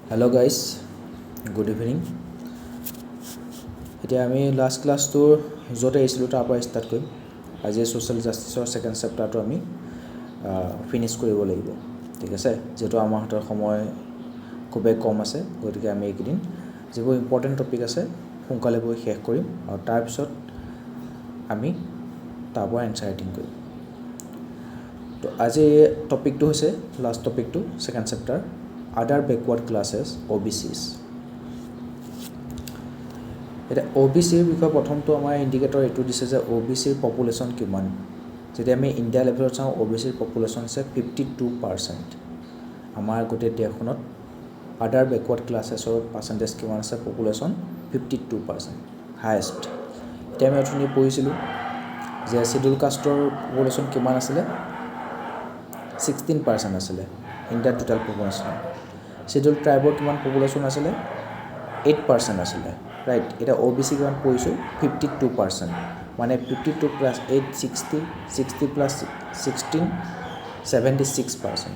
Hello guys, good evening. এতিয়া আমি last ক্লাছটো য'তে আহিছিলোঁ তাৰ পৰা ষ্টাৰ্ট কৰিম। আজি ছ'চিয়েল জাষ্টিছৰ ছেকেণ্ড চেপ্টাৰটো আমি ফিনিছ কৰিব লাগিব, ঠিক আছে। যিহেতু আমাৰ হাতৰ সময় খুবেই কম আছে, গতিকে আমি এইকেইদিন যিবোৰ ইম্পৰ্টেণ্ট টপিক আছে সোনকালে গৈ শেষ কৰিম আৰু তাৰপিছত আমি তাৰ পৰা এনচাৰ ৰাইটিং কৰিম। তো আজি টপিকটো হৈছে লাষ্ট টপিকটো ছেকেণ্ড চেপ্টাৰ আদাৰ বেকৱাৰ্ড ক্লাছেছ OBCs। এতিয়া OBCৰ বিষয়ে প্ৰথমটো আমাৰ ইণ্ডিকেটৰ এইটো দিছে যে OBCৰ পপুলেশ্যন কিমান। যদি আমি ইণ্ডিয়া লেভেলত চাওঁ OBCৰ পপুলেশ্যন আছে 52%। আমাৰ গোটেই দেশখনত আদাৰ বেকৱাৰ্ড ক্লাছেছৰ পাৰ্চেণ্টেজ কিমান আছে, পপুলেশ্যন 52%, হায়েষ্ট। এতিয়া আমি অথনি পঢ়িছিলোঁ যে চিডিউল কাষ্টৰ পপুলেশ্যন কিমান আছিলে, 16% আছিলে ইণ্ডিয়াৰ টোটেল পপুলেশ্যন। চিডিউল ট্ৰাইবৰ কিমান পপুলেশ্যন আছিলে, 8% আছিলে, ৰাইট। এতিয়া OBC কিমান পঢ়িছোঁ, 52%, মানে 52 প্লাছ 8 60, 60 প্লাছ 16 76%,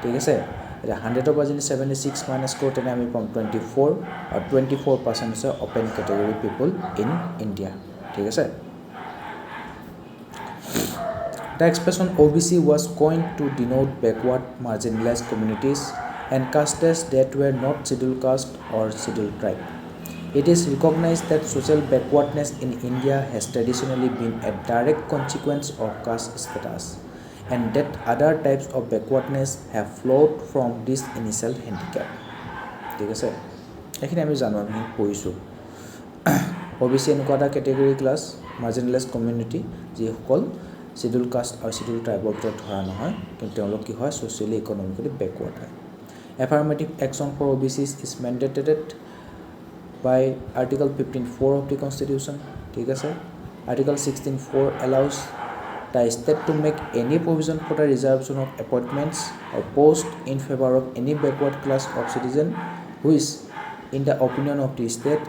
ঠিক আছে। এতিয়া 100ৰ পৰা যদি 76 মাইনাছ কৰোঁ তেনে আমি পাম 24, আৰু 24% হৈছে open category people in India, ঠিক আছে। The expression OBC was coined to denote backward marginalized communities and castes that were not scheduled caste or scheduled tribe. It is recognized that social backwardness in India has traditionally been a direct consequence of caste status, and that other types of backwardness have flowed from this initial handicap. ঠিক আছে, এইখিনি আমি জানো, আমি পঢ়িছোঁ। OBC এনেকুৱা এটা category class, মাৰ্জিনেলাইজ community, যিসকল শিডিউল কাষ্ট আৰু শিডিউল ট্ৰাইবৰ ভিতৰত ধৰা নহয়, কিন্তু তেওঁলোক কি হয়, ছ'চিয়েলি ইকনমিকেলি বেকৱাৰ্ড হয়। Affirmative action for OBCs is mandated by Article 15(4) of the Constitution, ঠিক আছে। Article 16(4) allows the state to make any provision for the reservation of appointments or posts in favor of any backward class of citizen which, in the opinion of the state,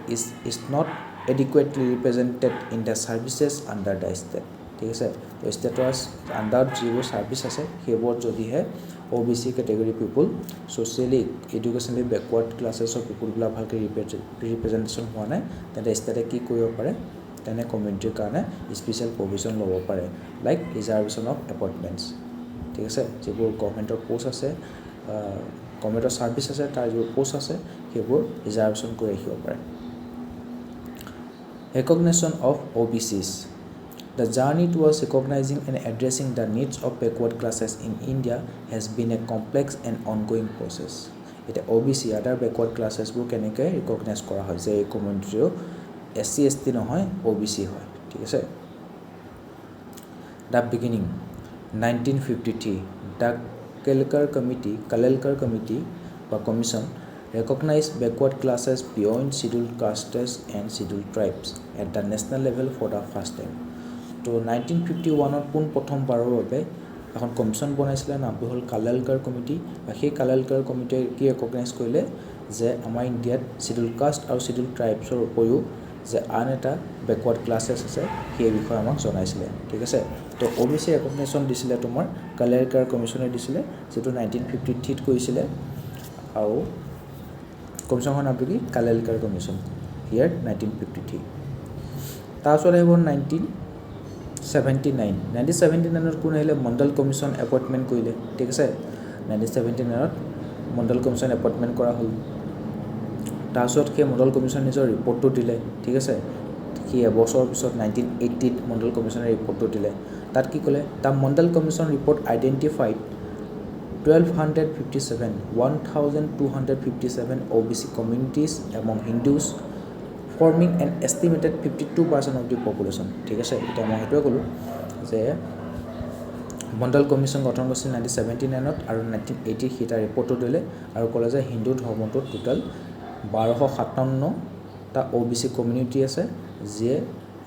is not adequately represented in the services under the state, ঠিক আছে। তো ষ্টেটৰ আণ্ডাৰত যিবোৰ service আছে সেইবোৰত যদিহে OBC category পিপুল, socially এডুকেশ্যনেলি backward ক্লাছেছৰ পিপুলবিলাক ভালকৈ representation হোৱা নাই, তেন্তে ষ্টেটে কি কৰিব পাৰে, তেনে কমিউনিটিৰ কাৰণে স্পেচিয়েল প্ৰভিজন ল'ব পাৰে, লাইক ৰিজাৰ্ভেশ্যন অফ এপইণ্টমেণ্টছ, ঠিক আছে। যিবোৰ গভৰ্ণমেণ্টৰ পষ্ট আছে, গভৰ্ণমেণ্টৰ ছাৰ্ভিচ আছে, তাৰ যিবোৰ পষ্ট আছে সেইবোৰ ৰিজাৰ্ভেশ্যন কৰি ৰাখিব পাৰে। Recognition of OBCs. The journey towards recognizing and addressing the needs of backward classes in India has been a complex and ongoing process. এতিয়া OBC আদাৰ বেকৱাৰ্ড ক্লাছেছবোৰ কেনেকৈ ৰিকগনাইজ কৰা হয় যে এই কমিউনিটিও SC ST নহয়, OBC হয়, ঠিক আছে। The beginning 1953, the Kalelkar committee বা commission recognized backward classes beyond scheduled castes and scheduled tribes at the national level for the first time. তো 1951ত প্ৰথমবাৰৰ বাবে এখন কমিশ্যন বনাইছিলে, নামটো হ'ল কালেলকাৰ কমিটি। আৰু সেই কালেলকাৰ কমিটিয়ে কি ৰেকগনাইজ কৰিলে যে আমাৰ ইণ্ডিয়াত শিডিউল কাষ্ট আৰু শিডিউল ট্ৰাইবছৰ উপৰিও যে আন এটা বেকৱাৰ্ড ক্লাছেছ আছে সেই বিষয়ে আমাক জনাইছিলে, ঠিক আছে। তো OBC ৰেকগনেশ্যন দিছিলে তোমাৰ কালেলকাৰ কমিশ্যনে দিছিলে, যিটো 1953ত কৰিছিলে, আৰু কমিশ্যনখনৰ নামটো কি, কালেলকাৰ কমিশ্যন, ইয়াৰ 1953। তাৰপিছত আহিব 1979ত কোন আহিলে, মণ্ডল কমিশ্যন এপইণ্টমেণ্ট কৰিলে, ঠিক আছে। 1979ত মণ্ডল কমিশ্যন এপইণ্টমেণ্ট কৰা হ'ল। তাৰপিছত সেই মণ্ডল কমিশ্যন নিজৰ ৰিপৰ্টটো দিলে, ঠিক আছে। সি এবছৰৰ পিছত 1980ত মণ্ডল কমিশ্যনে ৰিপৰ্টটো দিলে। তাত কি ক'লে, the Mandal commission report identified 1257 OBC communities among Hindus, forming an estimated 52% of the population, ঠিক আছে। এতিয়া মই সেইটোৱে ক'লোঁ যে মণ্ডল কমিশ্যন গঠন কৰিছিল 1979ত, আৰু 1980ত সি এটা ৰিপৰ্টটো দিলে আৰু ক'লে যে হিন্দু ধৰ্মটোত টোটেল 1257টা OBC কমিউনিটি আছে, যিয়ে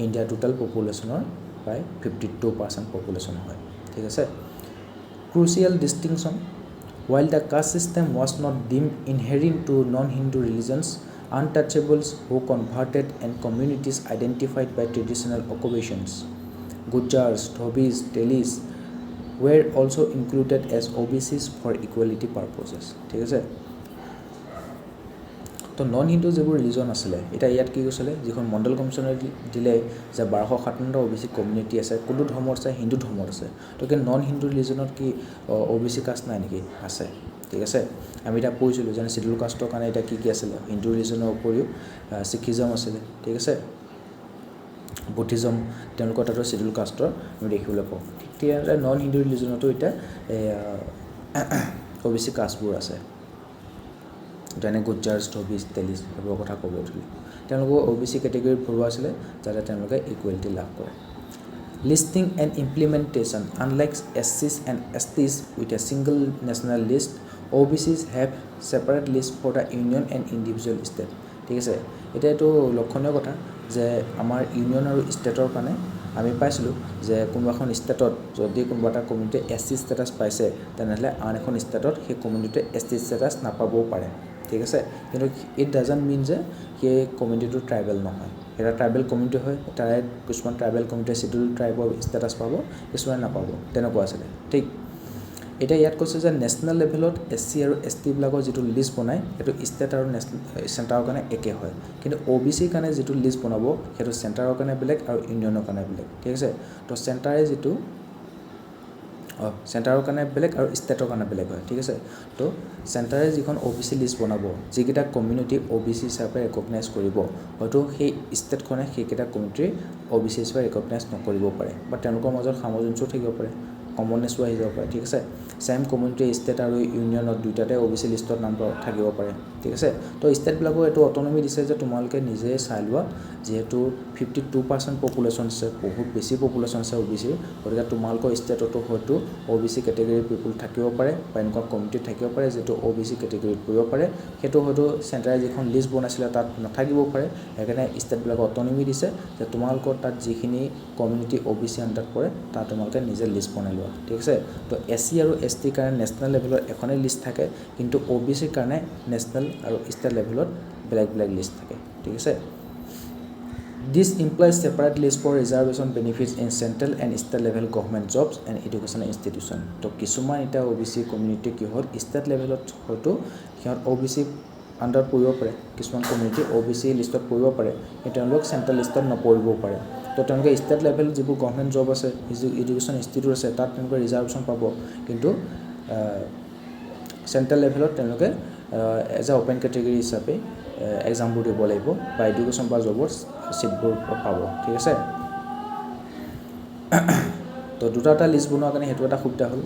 ইণ্ডিয়াৰ টোটেল পপুলেশ্যনৰ প্ৰায় 52% পপুলেশ্যন হয়, ঠিক আছে। Crucial distinction. While the caste system was not deemed inherent to non-Hindu religions, untouchables who converted and communities identified by traditional occupations, Gujars, Dhobis, Telis, were also included as OBCs for equality purposes. ঠিক আছে, তো non Hindu যিবোৰ religion আছিলে এটা ইয়াত কি কৈছিলে যিখন মণ্ডল কমিশ্যনে দিলে যে 1257টা OBC কমিউনিটি আছে কোনটো ধৰ্মৰ আছে হিন্দু ধৰ্মৰ আছে তো কি নন হিন্দু ৰিলিজনত কি OBC কাষ্ট নাই নেকি আছে ঠিক আছে আমি এটা পঢ়িছিলোঁ যেনে শিডিউল কাষ্টৰ কাৰণে এটা কি আছিলে হিন্দু ৰিলিজনৰ উপৰিও শিখিজম আছিলে ঠিক আছে বুদ্ধিজম তেওঁলোকৰ তাতো শিডিউল কাষ্টৰ আমি দেখিবলৈ পাওঁ ঠিক তেনেদৰে নন হিন্দু ৰিলিজনতো এটা OBC কাষ্টবোৰ আছে যেনে গুজৰাট ধবিজ তেলিজ এইবোৰৰ কথা ক'ব উঠিলোঁ তেওঁলোকৰ OBC কেটেগৰীত ভৰোৱা আছিলে যাতে তেওঁলোকে ইকুৱেলিটি লাভ কৰে listing and implementation unlike SCs and STs with a single national list OBCs have separate list for the union and individual state ঠিক আছে এতিয়া এইটো লক্ষণীয় কথা যে আমাৰ ইউনিয়ন আৰু ষ্টেটৰ কাৰণে আমি পাইছিলোঁ যে কোনোবা এখন ষ্টেটত যদি কোনোবা এটা কমিউনিটি SC ষ্টেটাছ পাইছে তেনেহ'লে আন এখন ষ্টেটত সেই কমিউনিটিয়ে ST ষ্টেটাছ নাপাবও পাৰে ঠিক আছে কিন্তু ইট ডাজন্ট মিন যে সেই কমিউনিটিটো ট্ৰাইবেল নহয় এটা ট্ৰাইবেল কমিউনিটি হয় তাৰে কিছুমান ট্ৰাইবেল কমিউনিটিয়ে শিডিউল ট্ৰাইবৰ ষ্টেটাছ পাব কিছুমান নাপাব তেনেকুৱা আছিলে ঠিক এটা ইয়াত কৈছে যে নেশ্যনেল লেভেলত SC আৰু ST বিলাকৰ যিটো লিষ্ট বনায় সেইটো ষ্টেট আৰু চেণ্টাৰৰ কাৰণে একে হয় কিন্তু OBC কাৰণে যিটো লিষ্ট বনাব সেইটো চেণ্টাৰৰ কাৰণে বেলেগ আৰু ইউনিয়নৰ কাৰণে বেলেগ ঠিক আছে তো চেণ্টাৰে যিটো চেণ্টাৰৰ কাৰণে বেলেগ আৰু ষ্টেটৰ কাৰণে বেলেগ হয় ঠিক আছে তো চেণ্টাৰে যিখন OBC লিষ্ট বনাব যিকেইটা কমিউনিটি OBC হিচাপে ৰেকগনাইজ কৰিব হয়তো সেই ষ্টেটখনে সেইকেইটা কমিউনিটিৰ OBC হিচাপে ৰেকগনাইজ নকৰিব পাৰে বা তেওঁলোকৰ মাজত সামঞ্জস্য থাকিব পাৰে কমননেছো আহি যাব পাৰে ঠিক আছে সেম কমিউনিটি ষ্টেট আৰু ইউনিয়নত দুইটাতে OBC লিষ্টত নাম থাকিব পাৰে ঠিক আছে তো ষ্টেটবিলাকৰ এইটো অট'নমি দিছে যে তোমালোকে নিজে চাই লোৱা যেহেতু 52% পপুলেশ্যন আছে বহুত বেছি পপুলেশ্যন আছে OBC গতিকে তোমালোকৰ ষ্টেটতো হয়তো OBC কেটেগৰীৰ পিপুল থাকিব পাৰে বা এনেকুৱা কমিউনিটি থাকিব পাৰে যেটো OBC কেটেগৰীত পৰিব পাৰে সেইটো হয়তো চেণ্টাৰে যিখন লিষ্ট বনাইছিলে তাত নাথাকিব পাৰে সেইকাৰণে ষ্টেটবিলাকক অট'নমি দিছে যে তোমালোকৰ তাত যিখিনি কমিউনিটি OBC আণ্ডাৰত পৰে তাত তোমালোকে নিজে লিষ্ট বনাই লোৱা ঠিক আছে তো SC আৰু ST কাৰণে নেশ্যনেল লেভেলৰ এখনেই লিষ্ট থাকে কিন্তু OBC কাৰণে নেশ্যনেল আৰু ষ্টেট লেভেলত বেলেগ বেলেগ লিষ্ট থাকে ঠিক আছে This implies separate list for reservation benefits in central and state level government jobs and educational institution. তো কিছুমান এটা OBC কমিউনিটি কি হ'ল ষ্টেট লেভেলত হয়তো সিহঁত OBC আণ্ডাৰত পৰিব পাৰে কিছুমান কমিউনিটি OBC লিষ্টত পৰিব পাৰে কিন্তু তেওঁলোক চেণ্ট্ৰেল লিষ্টত নপৰিবও পাৰে তো তেওঁলোকে ষ্টেট লেভেল যিবোৰ গভৰ্ণমেণ্ট জব আছে এডুকেশ্যন ইনষ্টিটিউট আছে তাত তেওঁলোকে ৰিজাৰ্ভেশ্যন পাব কিন্তু চেণ্ট্ৰেল লেভেলত তেওঁলোকে এজ এ অপেন কেটেগৰী হিচাপে এক্সামবোৰ দিব লাগিব বা এডুকেশ্যন বা জবৰ চিটবোৰ পাব ঠিক আছে তো দুটা লিষ্ট বনোৱাৰ কাৰণে সেইটো এটা সুবিধা হ'ল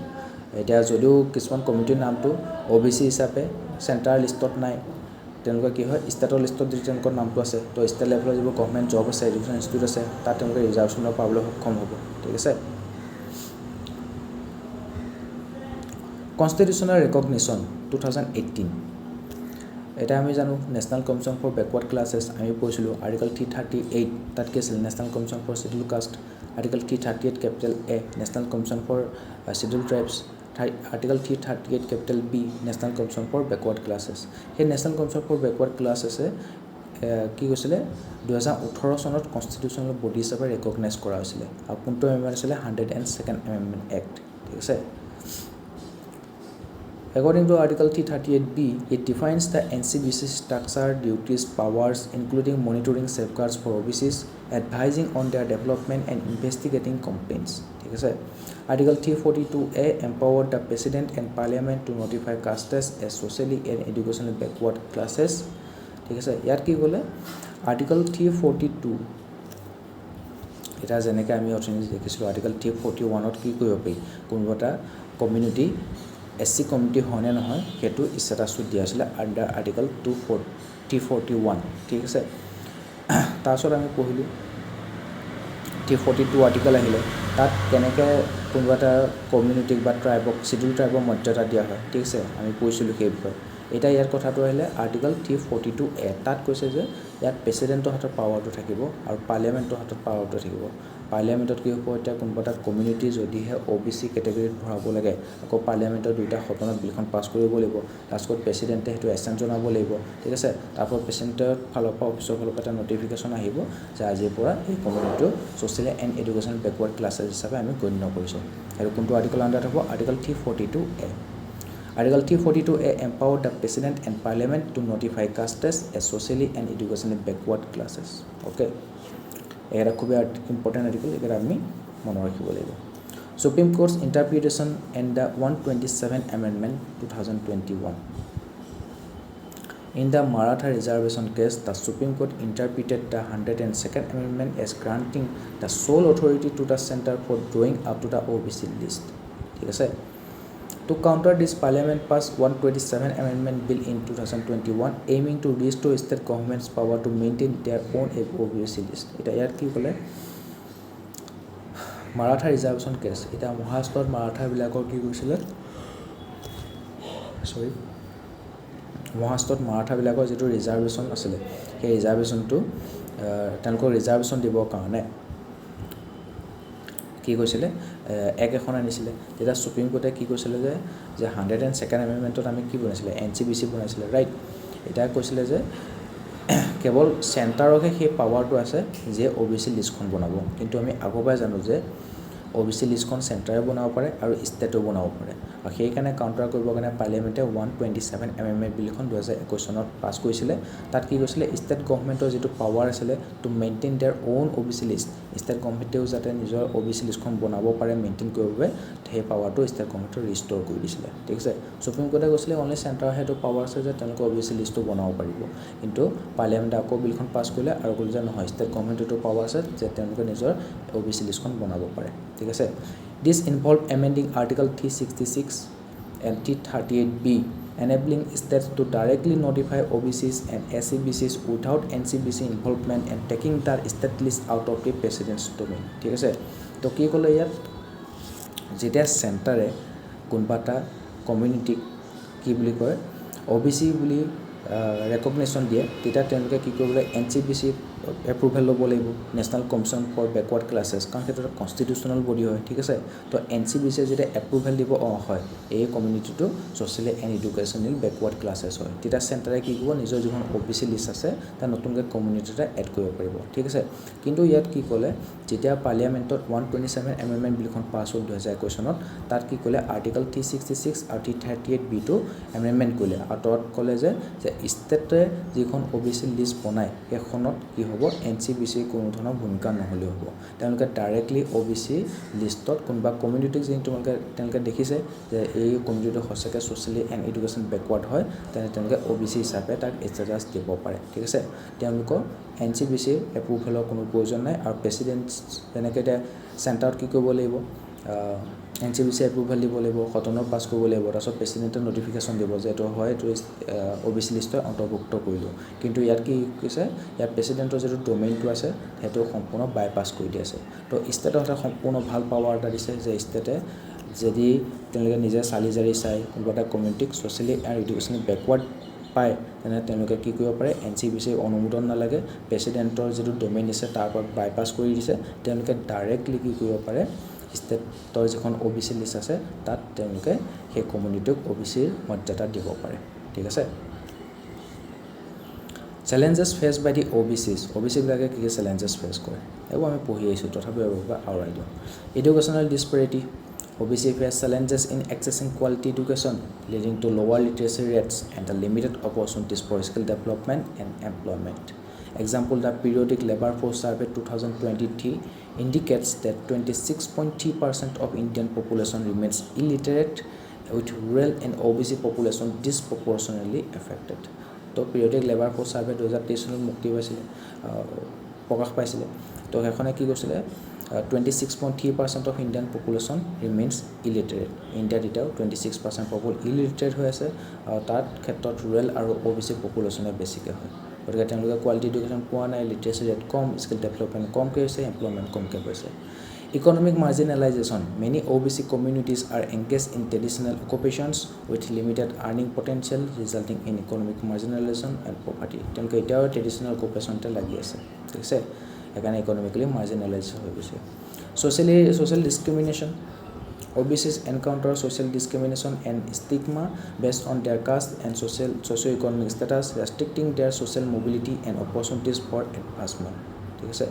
এতিয়া যদিও কিছুমান কমিটিৰ নামটো OBC হিচাপে চেণ্টাৰ লিষ্টত নাই তেওঁলোকে কি হয় ষ্টেটৰ লিষ্টত যদি তেওঁলোকৰ নামটো আছে তো ষ্টেট লেভেলৰ যিবোৰ গভৰ্ণমেণ্ট জব আছে এডুকেশ্যন ইনষ্টিটিউট আছে তাত তেওঁলোকে ৰিজাৰ্ভেশ্যনৰ পাবলৈ সক্ষম হ'ব ঠিক আছে কনষ্টিটিউশ্যনেল ৰেকগনিশ্যন 2018 এটা আমি জানো national commission for backward classes আমি পঢ়িছিলোঁ আৰ্টিকল 338 তাত কি আছিল national commission for scheduled caste article 338 capital A national commission for scheduled tribes article 338 capital B national commission for backward classes সেই নেশ্যনেল কমিশ্যন ফৰ বেকৱাৰ্ড ক্লাছেছে কি কৈছিলে 2018 চনত কনষ্টিটিউশ্যনেল বডি হিচাপে ৰেকগনাইজ কৰা হৈছিলে আৰু কোনটো এমেণ্ডমেণ্ট আছিলে 102nd এমেণ্ডমেণ্ট এক্ট ঠিক আছে According to Article 338B, it defines the NCBC structure, duties, powers, including monitoring safeguards for OBCs, advising on their development and investigating complaints. Article 342A empowered the President and Parliament to notify castes as socially and educationally backward classes. Yar ki bole Article 342 এটা যেনেকৈ আমি অথনি দেখিছিলোঁ Article 341ত কি কৰিব পাৰি কোনোবা community SC community হয়নে নহয় সেইটো ষ্টেটাছটো দিয়া আছিলে আণ্ডাৰ আৰ্টিকল 341 ঠিক আছে তাৰপিছত আমি পঢ়িলোঁ 342 আৰ্টিকল আহিলে তাত কেনেকৈ কোনোবা এটা কমিউনিটিক বা ট্ৰাইবক শিডিউল ট্ৰাইবৰ মৰ্যাদা দিয়া হয় ঠিক আছে আমি পঢ়িছিলোঁ সেই বিষয়ে এটা ইয়াৰ কথাটো আহিলে আৰ্টিকল 342A তাত কৈছে যে ইয়াত প্ৰেচিডেণ্টৰ হাতত পাৱাৰটো থাকিব আৰু পাৰ্লিয়ামেণ্টৰ হাতত পাৱাৰটো থাকিব পাৰ্লিয়ামেণ্টত কি হ'ব এতিয়া কোনোবা এটা কমিউনিটি যদিহে OBC কেটেগৰীত ভৰাব লাগে আকৌ পাৰ্লিয়ামেণ্টৰ দুইটা সদনত বিলখন পাছ কৰিব লাগিব লাষ্টত প্ৰেচিডেণ্টে সেইটো এচেণ্ট জনাব লাগিব ঠিক আছে তাৰপৰা প্ৰেচিডেণ্টৰ ফালৰ পৰা অফিচৰ ফালৰ পৰা এটা নটিফিকেশ্যন আহিব যে আজিৰ পৰা এই কমিউনিটিটো social and educational backward classes হিচাপে আমি গণ্য কৰিছোঁ আৰু কোনটো আৰ্টিকল আণ্ডাৰত হ'ব article 342A Article 342A empowered the President and Parliament to notify castes as socially and educationally backward classes. Okay. Era khube important article ekara ami mone rakhibo lagibo. Supreme Court's interpretation and the 127th Amendment 2021. In the Maratha reservation case, the Supreme Court interpreted the 102nd Amendment as granting the sole authority to the center for drawing up to the OBC list. ठीक है? To counter this, Parliament passed 127th Amendment Bill in 2021, aiming to restore state governments' power to maintain their own OBC list. Ita yar ki kole Maratha reservation case. Ita Maharashtra Maratha bilakor ki koisile? Sorry. Maharashtra Maratha bilakor jetu reservation asile. He reservation to tanko reservation dibo karone কি কৈছিলে এক এখন আনিছিলে যেটা supreme কোৰ্টে কি কৈছিলে যে 102nd এমেন্ডমেন্টত আমি কি বনাইছিলে এনসিবিসি বনাইছিলে ৰাইট এটা কৈছিলে যে কেৱল সেন্টাৰকে সেই পাৱাৰটো আছে যে ওবিসি লিষ্টখন বনাব কিন্তু আমি আগৰবাৰ জানো যে OBC লিষ্টখন সেন্টাৰে বনাব পাৰে আৰু ষ্টেটও বনাব পাৰে আৰু সেই কাৰণে কাউন্টাৰ কৰিব কাৰণে পাৰ্লিয়ামেন্টে 127 এমএমএ বিলখন 2021 চনত পাছ কৰিছিলে তাত কি কৈছিলে ষ্টেট গভৰ্নমেন্টৰ যেটো পাৱাৰ আছিল to maintain their own OBC list state গভৰ্নমেন্টেও যাতে নিজৰ OBC লিষ্টখন বনাব পাৰে মেইনটেইন কৰিব পাৰে সেই পাৱাৰটো ষ্টেট গভৰ্নমেন্টৰ ৰিস্টোৰ কৰি দিছিলে ঠিক আছে সুপ্ৰিম কোৰ্টে কৈছিলে অনলি সেন্টাৰ হেটো পাৱাৰ আছে যে তেওঁলোকে OBC লিষ্টটো বনাব পাৰিব কিন্তু পাৰ্লিয়ামেন্টে আকৌ বিলখন পাছ কৰিলে আৰু ক'লে যে নহয় ষ্টেট গভৰ্নমেন্টৰ পাৱাৰ আছে যে তেওঁলোকে নিজৰ OBC লিষ্টখন বনাব পাৰে ঠিক আছে This involved amending Article 366 and 338B, enabling states to directly notify OBCs and SCBCs without NCBC involvement and taking the state list out of the president's domain. ঠিক আছে তো কি ক'লে ইয়াত যেতিয়া সেন্টাৰে কোনবাটা কমিউনিটি কি বুলি কয় OBC বুলি ৰেকগনিশ্যন দিয়ে তেতিয়া তেওঁলোকে কি কৰিব লাগে এনসিবিসি এপ্ৰুভেল ল'ব লাগিব নেশনাল কমিশন ফৰ ব্যাকৱাৰ্ড ক্লাसेছ কাৰণ সেইটো কনস্টিটিউশনাল বডি হয় ঠিক আছে তো এনসিবিসি যেতিয়া এপ্ৰুভেল দিব হয় এই কমিউনিটিটো সোশিয়েলি এণ্ড এডুকেশনাল ব্যাকৱাৰ্ড ক্লাছেছ হয় তেতিয়া সেন্টাৰে কি কৰিব নিজৰ যিখন OBC লিষ্ট আছে তাৰ নতুনকৈ কমিউনিটিটা এড কৰিব পাৰিব ঠিক আছে কিন্তু ইয়াত কি ক'লে যেতিয়া পাৰ্লিয়ামেন্টত 127 এমেন্ডমেন্ট বিলখন পাছ হ'ল 2021 চনত তাত কি ক'লে আৰ্টিকল 366 আৰু 338 বি টু এমেন্ডমেন্ট কৰিলে আৰু তাত ক'লে যে ষ্টেটে যিখন OBC লিষ্ট বনায় এখনত কি হ'ব এনসিবিসি কোনো ধৰণৰ ভূমিকা নহলে হ'ব তেওঁলোকে ডাইৰেক্টলি OBC লিষ্টত কোনবা কমিউনিটিক যেন তেওঁলোকে দেখিছে যে এই কমিউনিটি হসকে সোশিয়েলি এণ্ড এডুকেশন ব্যাকৱাৰ্ড হয় তেওঁলোকে OBC হিচাপে তাক ষ্টেটাস দিব পাৰে ঠিক আছে তেওঁলোকৰ এনসিবিসি এপ্ৰুভেলৰ কোনো প্ৰয়োজন নাই আৰু প্ৰেসিডেন্ট যেনেকৈ সেন্টাৰত কি কৰিব লাগিব এনসিবিসি এপ্ৰুভেল দিব লাগিব খতনৰ পাছ কৰিব লাগিব তাৰছত প্ৰেসিডেন্টৰ নটিফিকেশন দিব যে এটো হয় এটো OBC লিষ্টৰ অন্তৰ্ভুক্ত কৰিলো কিন্তু ইয়াত কি কৈছে ইয়াত প্ৰেসিডেন্টৰ যেটো ডোমেইনটো আছে হেটো সম্পূৰ্ণ বাইপাস কৰি দিছে তো ষ্টেটৰ এটা সম্পূৰ্ণ ভাল পাৱাৰ এটা দিছে যে ষ্টেটে যদি তেওঁলোকে নিজে চালিজাৰি চাই কোনটা কমিউনিটিক সোশিয়েলি এণ্ড এডুকেশনাল ব্যাকৱাৰ্ড পায় তেনে তেওঁলোকে কি কৰিব পাৰে এনসিবিসি অনুমোদন নালাগে প্ৰেসিডেন্টৰ যেটো ডোমেইন আছে তাৰ পৰা বাইপাস কৰি দিছে তেওঁলোকে ডাইৰেক্টলি কি কৰিব পাৰে ষ্টেটৰ যিখন OBC লিষ্ট আছে তাত তেওঁলোকে সেই কমিউনিটিক OBCৰ মৰ্যাদা দিব পাৰে ঠিক আছে Challenges faced by the OBCs বিলাকে কি challenges face কৰে এব আমি পঢ়ি আইছো তথাপি আওৰাই দিও Educational disparity OBC face challenges in accessing quality education leading to lower literacy rates and the limited opportunities for skill development and employment Example, the periodic labor force survey 2023 indicates that 26.3% of Indian population remains illiterate, with rural and OBC population disproportionately affected. So, periodic labor force survey 2023 চনত মুক্তি পাইছিল প্ৰকাশ পাইছিল তো এখনে কি কৈছিল 26.3% of Indian population remains illiterate. India data 26% popul illiterate হৈ আছে আৰু তাৰ ক্ষেত্ৰত rural আৰু OBC population বেছিকৈ হয় গতিকে তেওঁলোকে কোৱালিটি এডুকেশ্যন পোৱা নাই লিটাৰেচি ৰেট কম স্কিল ডেভেলপমেন্ট কম হৈছে এমপ্লয়মেন্ট কম হৈছে Economic marginalization Many OBC communities are engaged in traditional occupations with limited earning potential resulting in economic marginalization and poverty তেওঁলোকে এতিয়াও traditional occupation তে লাগি আছে ঠিক আছে এখানে economically marginalized হৈ গৈছে Social discrimination OBCs encounter social discrimination and stigma based on their caste and socio-economic status, restricting their social mobility and opportunities for advancement. ঠিক আছে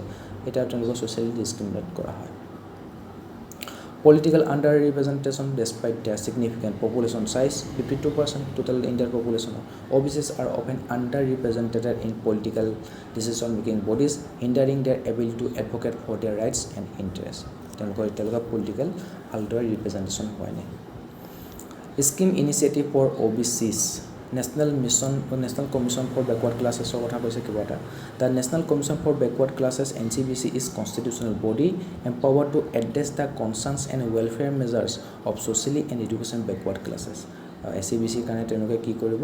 এটা তেওঁলোক socially discriminate কৰা হয় Political underrepresentation despite their significant population size, 52% total Indian population. OBCs are often underrepresented in political decision-making bodies, hindering their ability to advocate for their rights and interests. Political underrepresentation. Scheme initiative for OBCs. National Commission for Backward Classes. The National Commission for Backward Classes (NCBC) is constitutional body empowered to address the concerns and welfare measures of socially and education backward classes. NCBC কাৰণে তেওঁলোকে কি কৰিব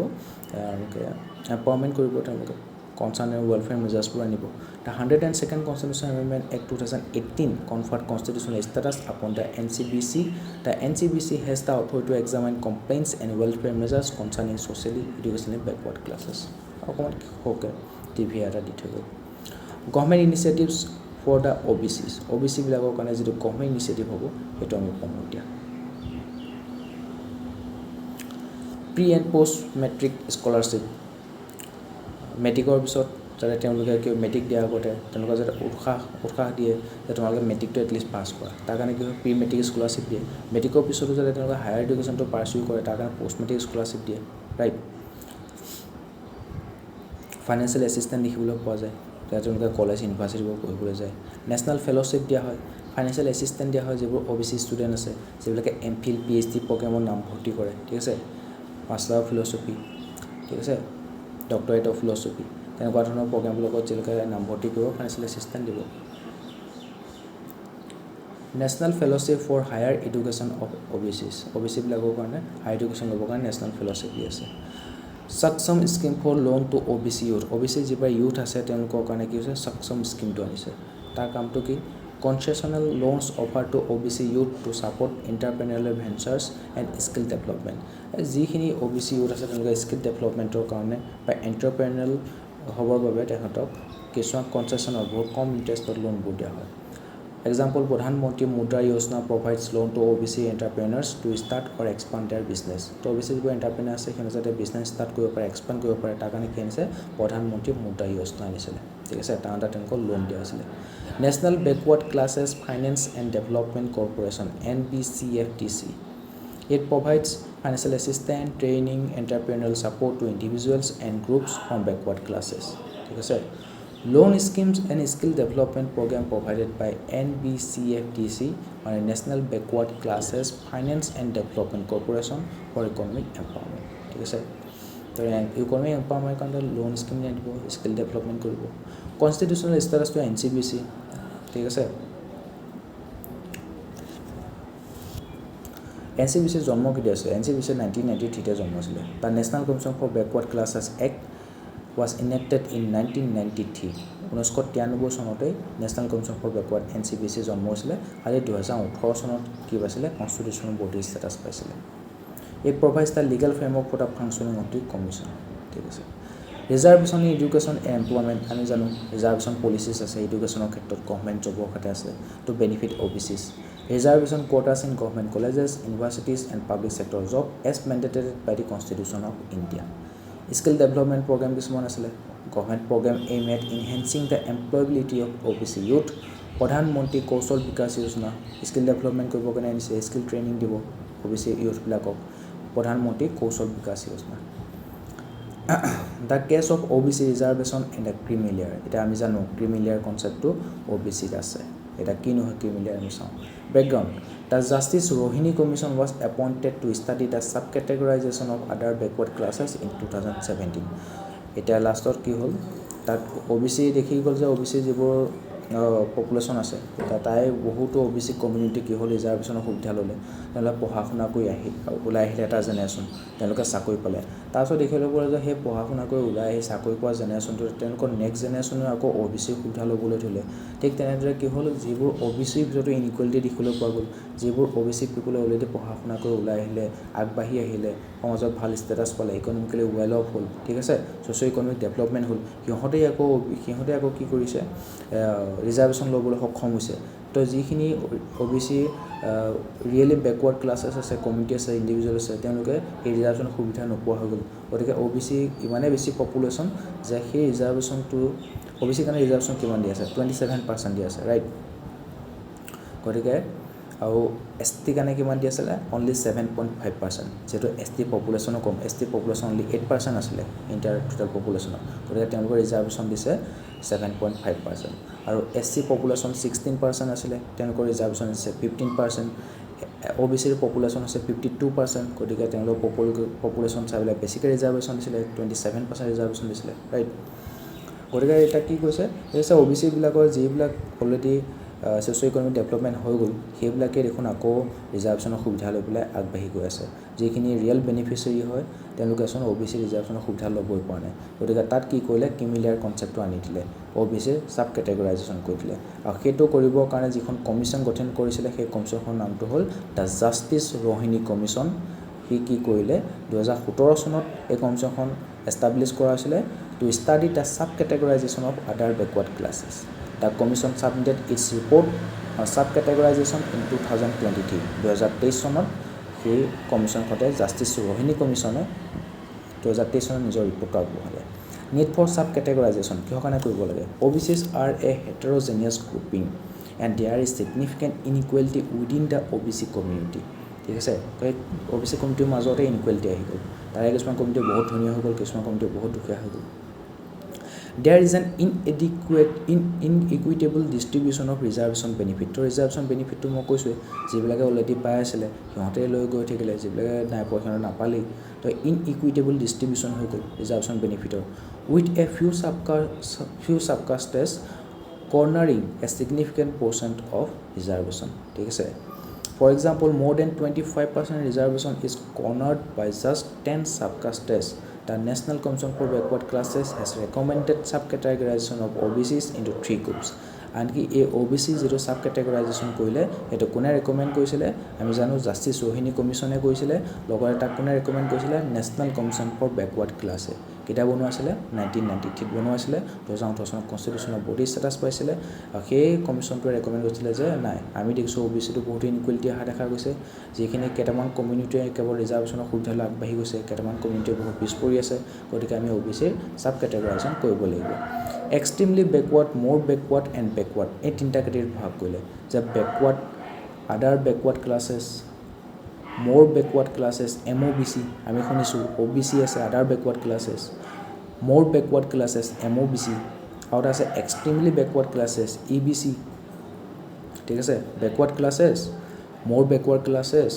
empowerment কৰিব তেওঁলোকে concern and welfare measures বোৰ আনিব. The 102nd Constitutional Amendment Act 2018 conferred constitutional status upon the NCBC. The NCBC has the authority to examine complaints and welfare measures concerning socially educationally backward classes. TV এটা দি থৈ গ'ল. Government initiatives for the OBCs. OBC বিলাকৰ কাৰণে যিটো government initiative হ'ব সেইটো আমি কম এতিয়া. Pre and post matric scholarship. মেট্ৰিকৰ পিছত যাতে তেওঁলোকে কি মেট্ৰিক দিয়াৰ আগতে তেওঁলোকে যাতে উৎসাহ দিয়ে যে তোমালোকে মেট্ৰিকটো এটলিষ্ট পাছ কৰা তাৰ কাৰণে কি হয় প্ৰি মেট্ৰিক স্কলাৰশ্বিপ দিয়ে মেট্ৰিকৰ পিছতো যাতে তেওঁলোকে হায়াৰ এডুকেশ্যনটো পাৰ্চিউ কৰে তাৰ কাৰণে পোষ্ট মেট্ৰিক স্কলাৰশ্বিপ দিয়ে ৰাইট ফাইনেন্সিয়েল এছিষ্টেণ্ট দেখিবলৈ পোৱা যায় যাতে তেওঁলোকে কলেজ ইউনিভাৰ্চিটিবোৰ পঢ়িবলৈ যায় নেশ্যনেল ফেলোশ্বিপ দিয়া হয় ফাইনেন্সিয়েল এছিষ্টেণ্ট দিয়া হয় যিবোৰ OBC ষ্টুডেণ্ট আছে যিবিলাকে MPhil PhD প্ৰগ্ৰেমত নাম ভৰ্তি কৰে ঠিক আছে মাষ্টাৰ অফ ফিলচফি ঠিক আছে ডক্টৰেট অফ ফিলচফি তেনেকুৱা ধৰণৰ প্ৰগ্ৰামবিলাকত যিলৈকে নামভৰ্তি কৰিব ফাইনেন্সিয়েল এছিষ্টেণ্ট দিব national fellowship for higher education of OBCs OBC বিলাকৰ কাৰণে হায়াৰ এডুকেশ্যন ল'বৰ কাৰণে নেশ্যনেল ফেলোশ্বিপ দি আছে Saksham scheme for loan to OBC youth OBC যিবোৰ ইউথ আছে তেওঁলোকৰ কাৰণে কি হৈছে সাক্ষম স্কিমটো আনিছে তাৰ কামটো কি concessional loans offered to OBC youth to support entrepreneurial ventures and skill development. যিখিনি OBC youth আছে তেওঁলোকে স্কিল ডেভেলপমেণ্টৰ কাৰণে বা এণ্টাৰপ্ৰেনিউৰিয়েল হ'বৰ বাবে তেখেতক কিছুমান কনচেশ্যনৰ বহুত কম ইণ্টাৰেষ্টত লোনবোৰ দিয়া হয় এক্সাম্পল প্ৰধানমন্ত্ৰী মুদ্ৰা যোজনা provides loan to OBC entrepreneurs to start or expand their business তো OBC যিবোৰ এণ্টাৰপ্ৰেনাৰ আছে সিহঁতে যাতে বিজনেছ ষ্টাৰ্ট কৰিব পাৰে এক্সপাণ্ড কৰিব পাৰে তাৰ কাৰণে কি আনিছে প্ৰধানমন্ত্ৰী মুদ্ৰা যোজনা আনিছিলে ঠিক আছে তাৰ এটা তেওঁলোকক লোন দিয়া হৈছিলে National Backward Classes Finance and Development Corporation NBCFDC. It provides financial assistance, training, entrepreneurial support to individuals and groups from backward classes. Okay, loan schemes and skill development program provided by NBCFDC or National Backward Classes Finance and Development Corporation for economic empowerment. Okay, তো economic empowerment কাৰণে loan scheme আনিব skill development কৰিব constitutional status to NCBC ঠিক আছে NCBC জন্ম কেতিয়া আছে NCBC 1993 তে জন্ম হৈছিল তাৰ national commission for backward classes act was enacted in 1993 1993 চনতে national commission for backward NCBC জন্ম হৈছিল আৰু 2018 চনত কি পাইছিলে কনষ্টিটিউচনেল বডি ষ্টেটাছ পাইছিলে It provides the legal framework for the functioning of the commission ঠিক আছে Reservation in education and employment আমি জানো reservation policies আছে educational ক্ষেত্ৰত গভৰ্ণমেণ্ট জবৰ খাতে আছে to benefit OBCs reservation quotas in government colleges universities and public sector job as mandated by the Constitution of India skill development program কিছুমান আছে government program aim at enhancing the employability of OBC youth প্ৰধানমন্ত্ৰী কৌশল Vikas Yojana skill development কৰিব কাৰণে আনিছে skill training দিব OBC youth বিলাকক প্ৰধানমন্ত্ৰী কৌশল Vikas Yojana The case of OBC reservation and the creamy layer. এটা আমি জানো creamy layer concept to OBC আছে এটা কি নহয় creamy layer আমি চাওঁ Background The Justice Rohini Commission was appointed to study the sub-categorization of other backward classes in 2017 এটা লাষ্টত কি হ'ল তাত OBC দেখি গ'ল যে OBC যিবোৰ পপুলেশ্যন আছে তাই বহুতো OBC কমিউনিটি কি হ'ল ৰিজাৰ্ভেশ্যনৰ সুবিধা ল'লে তেওঁলোকে পঢ়া শুনা কৰি ওলাই আহিলে এটা জেনেৰেশ্যন তেওঁলোকে চাকৰি পালে তাৰপিছত দেখিবলৈ পোৱা যে সেই পঢ়া শুনা কৰি ওলাই আহি চাকৰি পোৱা জেনেৰেশ্যনটো তেওঁলোকৰ নেক্সট জেনেৰেশ্যনে আকৌ OBC সুবিধা ল'বলৈ ধৰিলে ঠিক তেনেদৰে কি হ'ল যিবোৰ OBC ভিতৰতো ইনইকুৱেলিটি দেখিবলৈ পোৱা গ'ল যিবোৰ OBC পিপলে অলৰেডি পঢ়া শুনা কৰি ওলাই আহিলে আগবাঢ়ি আহিলে সমাজত ভাল ষ্টেটাছ পালে ইকনমিকেলি ৱেল অফ হ'ল ঠিক আছে ছ'চিঅ' ইকনমিক ডেভেলপমেণ্ট হ'ল সিহঁতে আকৌ কি কৰিছে ৰিজাৰ্ভেশ্যন ল'বলৈ সক্ষম হৈছে তো যিখিনি OBC ৰিয়েলি বেকৱাৰ্ড ক্লাছেছ আছে কমিউনিটি আছে ইণ্ডিভিজুৱেল আছে তেওঁলোকে এই ৰিজাৰ্ভেশ্যনৰ সুবিধা নোপোৱা হৈ গ'ল গতিকে OBC ইমানেই বেছি পপুলেশ্যন যে সেই ৰিজাৰ্ভেশ্যনটো OBC কাৰণে ৰিজাৰ্ভেশ্যন কিমান দি আছে 27% দি আছে ৰাইট গতিকে আৰু ST কাৰণে কিমান দি আছিলে অনলি 7.5%, যেহেতু ST পপুলেশ্যনো কম, ST পপুলেশ্যন অনলি 8% আছিলে ইণ্টাৰ টোটেল পপুলেশ্যনৰ, গতিকে তেওঁলোকৰ ৰিজাৰ্ভেশ্যন দিছে 7.5%, আৰু SC পপুলেশ্যন 16% আছিলে, তেওঁলোকৰ ৰিজাৰ্ভেশ্যন দিছে 15%, OBCৰ পপুলেশ্যন আছে 52%, গতিকে তেওঁলোকৰ পপুলেশ্যন চাই পেলাই বেছিকৈ ৰিজাৰ্ভেশ্যন দিছিলে 27% ৰিজাৰ্ভেশ্যন দিছিলে, ৰাইট। গতিকে এটা কি কৈছে এই OBC বিলাকৰ যিবিলাক অলৰেডি ছ'চিঅ' ইকনমিক ডেভেলপমেণ্ট হৈ গ'ল সেইবিলাকে দেখোন আকৌ ৰিজাৰ্ভেশ্যনৰ সুবিধা লৈ পেলাই আগবাঢ়ি গৈ আছে, যিখিনি ৰিয়েল বেনিফিচিয়াৰী হয় তেওঁলোকে চোন OBC ৰিজাৰ্ভেশ্যনৰ সুবিধা ল'বই পৰা নাই, গতিকে তাত কি কৰিলে কিমিলিয়াৰ কনচেপ্টটো আনি দিলে, OBCৰ সাব কেটেগৰাইজেশ্যন কৰি দিলে, আৰু সেইটো কৰিবৰ কাৰণে যিখন কমিশ্যন গঠন কৰিছিলে সেই কমিশ্যনখনৰ নামটো হ'ল দ্য জাষ্টিছ ৰোহিণী কমিশ্যন। সি কি কৰিলে 2017 চনত এই কমিশ্যনখন এষ্টাব্লিছ কৰা হৈছিলে to study the sub categorization of other backward classes. The commission submitted its report sub categorization in 2023। 2023 চনত সেই কমিশ্যনখনে জাষ্টিছ ৰোহিণী কমিশ্যনে 2023 চনত নিজৰ ৰিপৰ্টটো আগবঢ়ালে। নিড ফৰ সাব কেটেগৰাইজেশ্যন কিহৰ কাৰণে কৰিব লাগে? OBCs are a heterogeneous grouping and there is significant inequality within the OBC কমিউনিটি। ঠিক আছে, OBC কমিউনিটিৰ মাজতে ইনইকুৱেলিটি আহি গ'ল, তাৰে কিছুমান কমিউনিটি বহুত ধুনীয়া হৈ গ'ল, কিছুমান কমিউনিটি বহুত দুখীয়া হৈ গ'ল। There is an inequitable distribution of reservation benefit. তো ৰিজাৰ্ভেশ্যন বেনিফিটটো মই কৈছোঁ যিবিলাকে অলৰেডি পাই আছিলে সিহঁতে লৈ গৈ থাকিলে, যিবিলাকে নাই পোৱা সিহঁতে নাপালেই, তো ইনইকুইটেবল ডিষ্ট্ৰিবিউশ্যন হৈ গ'ল ৰিজাৰ্ভেশ্যন বেনিফিটৰ, with a few subcastes cornering a significant percent of reservation. ঠিক আছে, for example more than 25% reservation is cornered by just 10 subcastes. The National Commission for Backward Classes has recommended sub-categorization of OBCs into 3 groups. আনকি এই OBC যিটো sub কেটেগৰাইজেশ্যন কৰিলে সেইটো কোনে recommend কৰিছিলে আমি জানো, জাষ্টিছ ৰোহিণী কমিশ্যনে কৰিছিলে, লগতে তাক কোনে ৰেকমেণ্ড কৰিছিলে নেশ্যনেল কমিশ্যন ফৰ বেকৱাৰ্ড ক্লাছে। কেতিয়া বনোৱা আছিলে 1993 বনোৱা আছিলে, 2018 চনত কনষ্টিটিউশ্যনৰ বডি ষ্টেটাছ পাইছিলে, আৰু সেই কমিশ্যনটোৱে ৰেকমেণ্ড কৰিছিলে যে নাই আমি দেখিছোঁ OBCটো বহুত ইনইকুৱেলিটি অহা দেখা গৈছে, যিখিনি কেইটামান কমিউনিটিয়ে কেৱল ৰিজাৰ্ভেশ্যনৰ সুবিধা লৈ আগবাঢ়ি গৈছে, কেইটামান কমিউনিটিয়ে বহুত পিছ পৰি আছে, গতিকে আমি OBCৰ সাব কেটেগৰাইজেশ্যন কৰিব লাগিব। এক্সট্ৰিমলি বেকৱাৰ্ড, মোৰ বেকৱাৰ্ড এণ্ড বেকৱাৰ্ড, এই তিনিটা কেটেগৰীত ভাগ কৰিলে, যে বেকৱাৰ্ড, আদাৰ backward classes, more backward classes, MOBC, আমি শুনিছোঁ OBC আছে, আদাৰ backward classes, more backward classes, MOBC, আৰু এটা আছে এক্সট্ৰিমলি বেকৱাৰ্ড ক্লাছেছ, EBC। ঠিক আছে, backward classes, more backward classes,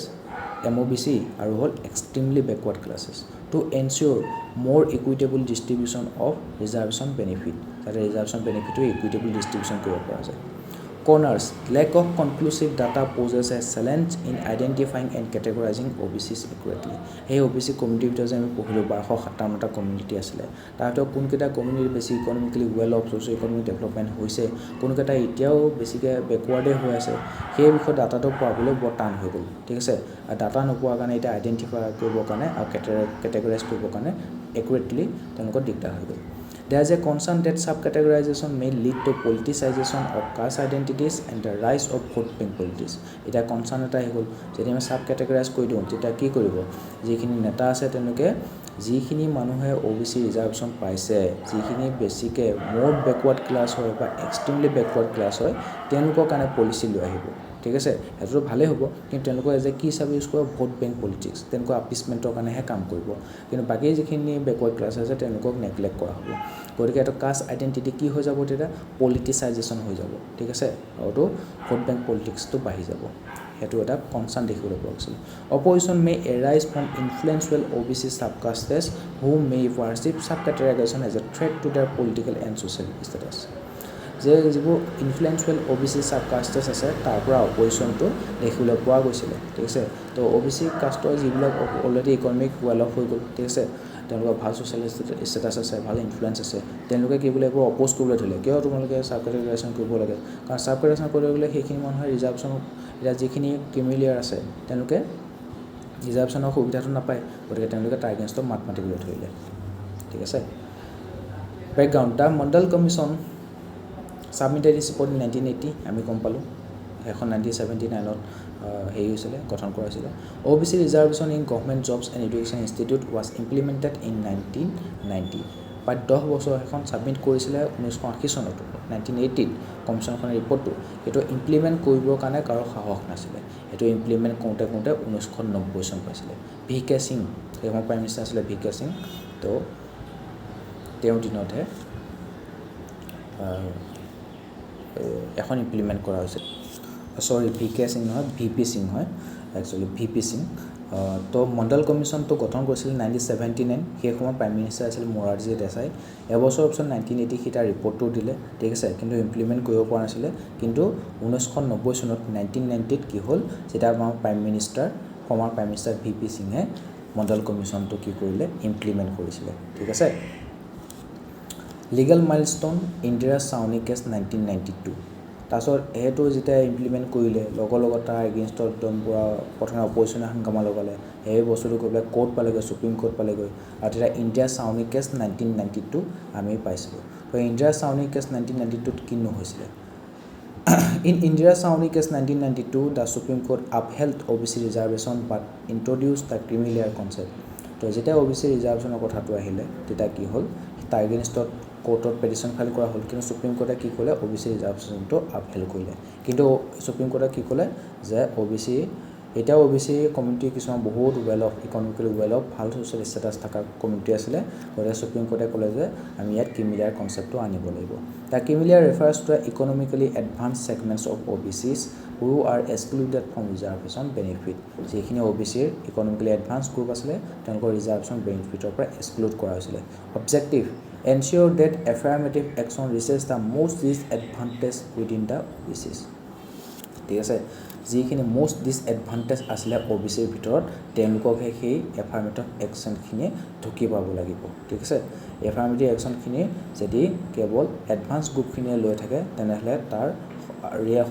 MOBC, আৰু হ'ল extremely backward classes, to ensure more equitable distribution of reservation benefit, যাতে ৰিজাৰ্ভেশ্যন বেনিফিটটো ইকুইটেবল ডিষ্ট্ৰিবিউশ্যন কৰিব পৰা যায়। Corners, lack of conclusive data poses a challenge in identifying and categorizing OBCs accurately. সেই OBC কমিউনিটিৰ ভিতৰত যে আমি পঢ়িলোঁ 1257টা কমিউনিটি আছিলে, তাৰ ভিতৰত কোনকেইটা কমিউনিটি বেছি economically well of, socio' economic development হৈছে, কোনকেইটা এতিয়াও বেছিকৈ বেকৱাৰ্ডে হৈ আছে, সেই বিষয়ে ডাটাটো পাবলৈ বৰ টান হৈ গ'ল। ঠিক আছে, আৰু ডাটা নোপোৱাৰ কাৰণে এতিয়া আইডেণ্টিফাই কৰিবৰ কাৰণে আৰু কেটেগৰাইজ কৰিবৰ কাৰণে একুৰেটলি তেওঁলোকৰ দিগদাৰ হৈ গ'ল। There is a concern that sub-categorization may lead to politicization of caste identities and the rise of vote bank politics. এটা কনচাৰ্ণ এটা আহি গ'ল, যদি আমি সাব কেটেগৰাইজ কৰি দিওঁ তেতিয়া কি কৰিব, যিখিনি নেতা আছে তেওঁলোকে যিখিনি মানুহে OBC ৰিজাৰ্ভেশ্যন পাইছে, যিখিনি বেছিকৈ মোৰ বেকৱাৰ্ড ক্লাছ হয় বা এক্সট্ৰিমলি বেকৱাৰ্ড ক্লাছ হয় তেওঁলোকৰ কাৰণে পলিচি লৈ আহিব। ঠিক আছে, সেইটোতো ভালেই হ'ব, কিন্তু তেওঁলোকে যে কি হিচাপে ইউজ কৰিব, ভোট বেংক পলিটিক্স, তেওঁলোকৰ আপিচমেণ্টৰ কাৰণেহে কাম কৰিব, কিন্তু বাকী যিখিনি বেকৱাৰ্ড ক্লাছ আছে তেওঁলোকক নেগলেক্ট কৰা হ'ব। গতিকে এইটো কাষ্ট আইডেণ্টিটি কি হৈ যাব, তেতিয়া পলিটিচাইজেশ্যন হৈ যাব। ঠিক আছে, আৰু ভোট বেংক পলিটিক্সটো বাঢ়ি যাব, সেইটো এটা কনচাৰ্ণ দেখিবলৈ পোৱা গৈছিল। Opposition may arise from influential OBC subcastes who may perceive sub categorization as a threat to their political and social status. যে যিবোৰ ইনফ্লুৱেঞ্চুৱেল OBC সাবকাষ্টেজ আছে তাৰ পৰা অপজিশ্যনটো দেখিবলৈ পোৱা গৈছিলে। ঠিক আছে, তো OBC কাষ্টৰ যিবিলাক অলৰেডি ইকনমিক ৱেল অফ হৈ গ'ল, ঠিক আছে, তেওঁলোকৰ ভাল ছ'চিয়েল ষ্টেটাছ আছে, ভাল ইনফ্লুৱেঞ্চ আছে, তেওঁলোকে কি বোলে এইবোৰ অপ'জ কৰিবলৈ ধৰিলে, কিয় তোমালোকে সাব কেটেগৰাইজেশ্যন কৰিব লাগে, কাৰণ সাব কেটেগৰাইজেশ্যন কৰিবলৈ গ'লে সেইখিনি মানুহে ৰিজাৰ্ভেশ্যনৰ, এতিয়া যিখিনি ক্ৰিমিলিয়াৰ আছে তেওঁলোকে ৰিজাৰ্ভেশ্যনৰ সুবিধাটো নাপায়, গতিকে তেওঁলোকে তাৰ এগেইনষ্টত মাত মাতিবলৈ ধৰিলে। ঠিক আছে, background, the Mandal commission submitted its report in 1980, আমি গম পালোঁ সেইখন 1979ত হেৰি হৈছিলে, গঠন কৰা হৈছিলে। OBC reservation in government jobs and education institute was implemented in 1990। প্ৰায় 10 বছৰ এখন ছাবমিট কৰিছিলে 1980 চনত 1980 কমিশ্যনখনৰ ৰিপৰ্টটো এইটো ইমপ্লিমেণ্ট কৰিবৰ কাৰণে কাৰো সাহস নাছিলে এইটো ইমপ্লিমেণ্ট কৰোঁতে 1990 চন পাইছিলে VK সিং এখন প্ৰাইম মিনিষ্টাৰ আছিলে VK সিং তো তেওঁৰ দিনতহে এখন ইমপ্লিমেণ্ট কৰা হৈছে সৰি VK সিং নহয় VP সিং হয় একচুৱেলি VP সিং তো মণ্ডল কমিশ্যনটো গঠন কৰিছিল 1979 সেই সময়ত প্ৰাইম মিনিষ্টাৰ আছিল মোৰাৰজী দেশাই এবছৰৰ পিছত 1980 সি তাৰ ৰিপৰ্টটো দিলে ঠিক আছে কিন্তু ইমপ্লিমেণ্ট কৰিব পৰা নাছিলে কিন্তু 1990 চনত 1990ত কি হ'ল যেতিয়া আমাৰ prime minister former prime minister VP সিঙে মণ্ডল কমিশ্যনটো কি কৰিলে ইমপ্লিমেণ্ট কৰিছিলে ঠিক আছে লিগেল মাইলষ্টন ইন্দিৰা চাউনি কেছ 1992 তাৰপিছত এইটো যেতিয়া ইমপ্লিমেণ্ট কৰিলে লগত তাৰ এগেইনষ্টত একদম পুৰা প্ৰথমে অপজিশ্যনে হাংগামা লগালে সেই বস্তুটো গৈ পেলাই কোৰ্ট পালেগৈ সুপ্ৰিম কোৰ্ট পালেগৈ আৰু তেতিয়া ইণ্ডিয়া চাউনি কেছ 1992 আমি পাইছিলোঁ তো ইণ্ডিয়া চাউনি কেছ 1992ত কি নহৈছিলে In India Sauni case 1992, the Supreme Court upheld OBC reservation but introduced the creamy layer concept. তো যেতিয়া OBC ৰিজাৰ্ভেশ্যনৰ কথাটো আহিলে তেতিয়া কি হ'ল তাৰ এগেইনষ্টত কোৰ্টত পেটিশ্যন ফাইল কৰা হ'ল কিন্তু সুপ্ৰিম কোৰ্টে কি ক'লে OBC ৰিজাৰ্ভেশ্যনটো আপহেল্ড কৰিলে কিন্তু সুপ্ৰিম কোৰ্টে কি ক'লে যে OBC এতিয়াও OBC কমিউনিটি কিছুমান বহুত well of economically well of ভাল ছ'চিয়েল ষ্টেটাছ থকা কমিউনিটি আছিলে গতিকে সুপ্ৰিম কোৰ্টে ক'লে যে আমি ইয়াত ক্ৰিমিলিয়াৰ কনচেপ্টটো আনিব লাগিব the creamy layer refers to economically advanced segments of OBCs who are excluded from reservation benefit যিখিনি OBCৰ ইকনমিকেলি এডভান্স গ্ৰুপ আছিলে তেওঁলোকৰ ৰিজাৰ্ভেশ্যন বেনিফিটৰ পৰা এক্সক্লুড কৰা হৈছিলে objective ensure that affirmative action reaches the most disadvantaged within the OBCs ঠিক আছে যিখিনি most ডিসএডভান্টেজ আছিলে OBCৰ ভিতৰত তেওঁলোককহে সেই এফাৰ্মেটিভ একশ্যনখিনি ঢুকি পাব লাগিব ঠিক আছে এফাৰ্মেটিভ একশ্যনখিনি যদি কেৱল এডভান্স গ্ৰুপখিনিয়ে লৈ থাকে তেনেহ'লে তাৰ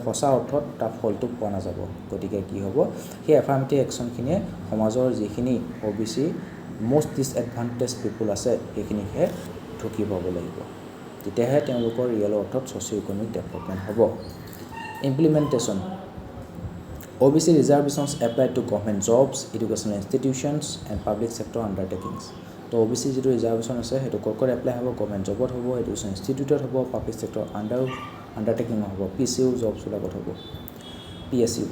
সঁচা অৰ্থত তাৰ ফলটো পোৱা নাযাব গতিকে কি হ'ব সেই এফাৰ্মেটিভ একশ্যনখিনিয়ে সমাজৰ যিখিনি OBC মোষ্ট ডিসএডভান্টেজ পিপুল আছে সেইখিনিহে ঢুকি পাব লাগিব তেতিয়াহে তেওঁলোকৰ ৰিয়েল অৰ্থত ছ'চিঅ' ইকনমিক ডেভেলপমেণ্ট হ'ব implementation OBC reservations apply to government jobs educational institutions and public sector undertakings তো OBC যেটো ৰিজাৰ্ভেশ্যন আছে হেতু কৰকৰ এপ্লাই হ'ব গভৰ্নমেণ্ট জবত হ'ব এডুকেশ্যন ইনষ্টিটিউটত হ'ব পাব্লিক সেক্টৰ আন্ডাৰটেকিং হ'ব PCU জবছ লগত হ'ব PSU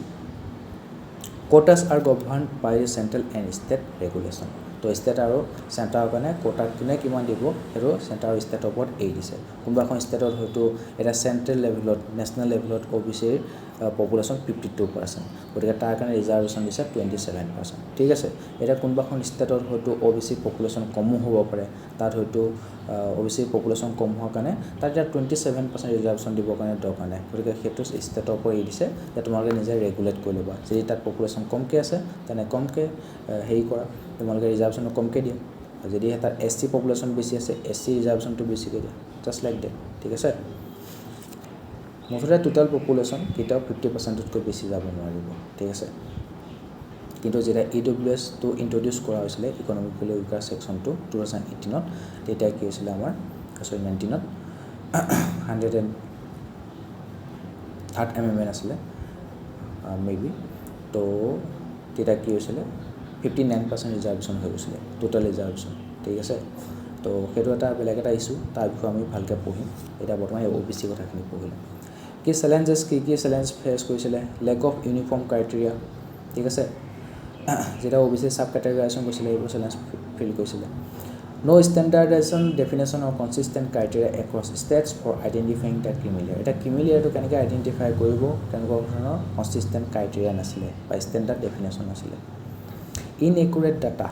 quotas are governed by central and state regulation তো ষ্টেট আৰু চেণ্টাৰৰ কাৰণে কোটা কিনে কিমান দিব আৰু চেণ্টাৰ আৰু ষ্টেটৰ ওপৰত এই দিছে কোনোবা এখন ষ্টেটত হয়তো এটা চেণ্ট্ৰেল লেভেলত নেশ্যনেল লেভেলত OBCৰ পপুলেশ্যন 52% গতিকে তাৰ কাৰণে ৰিজাৰ্ভেশ্যন দিছে 27% ঠিক আছে এটা কোনোবা এখন ষ্টেটত হয়তো OBC পপুলেশ্যন কমো হ'ব পাৰে তাত হয়তো OBC পপুলেশ্যন কম হোৱাৰ কাৰণে তাত এটা 27% ৰিজাৰ্ভেশ্যন দিবৰ কাৰণে দৰকাৰ নাই গতিকে সেইটো ষ্টেটৰ ওপৰত এই দিছে যে তোমালোকে নিজে ৰেগুলেট কৰি ল'বা যদি তাত পপুলেশ্যন কমকৈ আছে তেনে কমকৈ হেৰি কৰা তোমালোকে ৰিজাৰ্ভেশ্যন কমকৈ দিয়া যদি তাত SC পপুলেশ্যন বেছি আছে SC ৰিজাৰ্ভেশ্যনটো বেছিকৈ দিয়া জাষ্ট লাইক ডেট ঠিক আছে মুঠতে টোটাল পপুলেশ্যন কেতিয়াও 50%তকৈ বেছি যাব নোৱাৰিব ঠিক আছে কিন্তু যেতিয়া EWS টো ইন্ট্ৰোডিউস কৰা হৈছিলে ইকনমিকেলি উইকাৰ সেকশনটো 2018ত তেতিয়া কি হৈছিল আমাৰ 19ত 103 mm আছিলে মেবি তো তেতিয়া কি হৈছিল 59% ৰিজাৰ্ভেশ্যন হৈ গৈছিল টোটাল ৰিজাৰ্ভেশ্যন ঠিক আছে তো সেইটো এটা বেলেগ এটা ইস্যু তাৰ বিষয়ে আমি ভালকৈ পঢ়িম এটা বৰ্তমান OBC কথাখিনি পঢ়িলে কি চ্যালেঞ্জেস কি চ্যালেঞ্জ ফেস কৰিছিলে লেক অফ ইউনিফৰ্ম ক্ৰাইটেৰিয়া ঠিক আছে যেটা OBC sub-categorization কৰিছিলে এইবোৰ চ্যালেঞ্জ ফিল কৰিছিলে no standardization definition or consistent criteria across states for identifying the criminal এটা criminal to কেনেকৈ আইডেন্টিফাই কৰিব তেনেকুৱা ধৰণৰ consistent criteria নাছিলে বা standard definition নাছিলে inaccurate data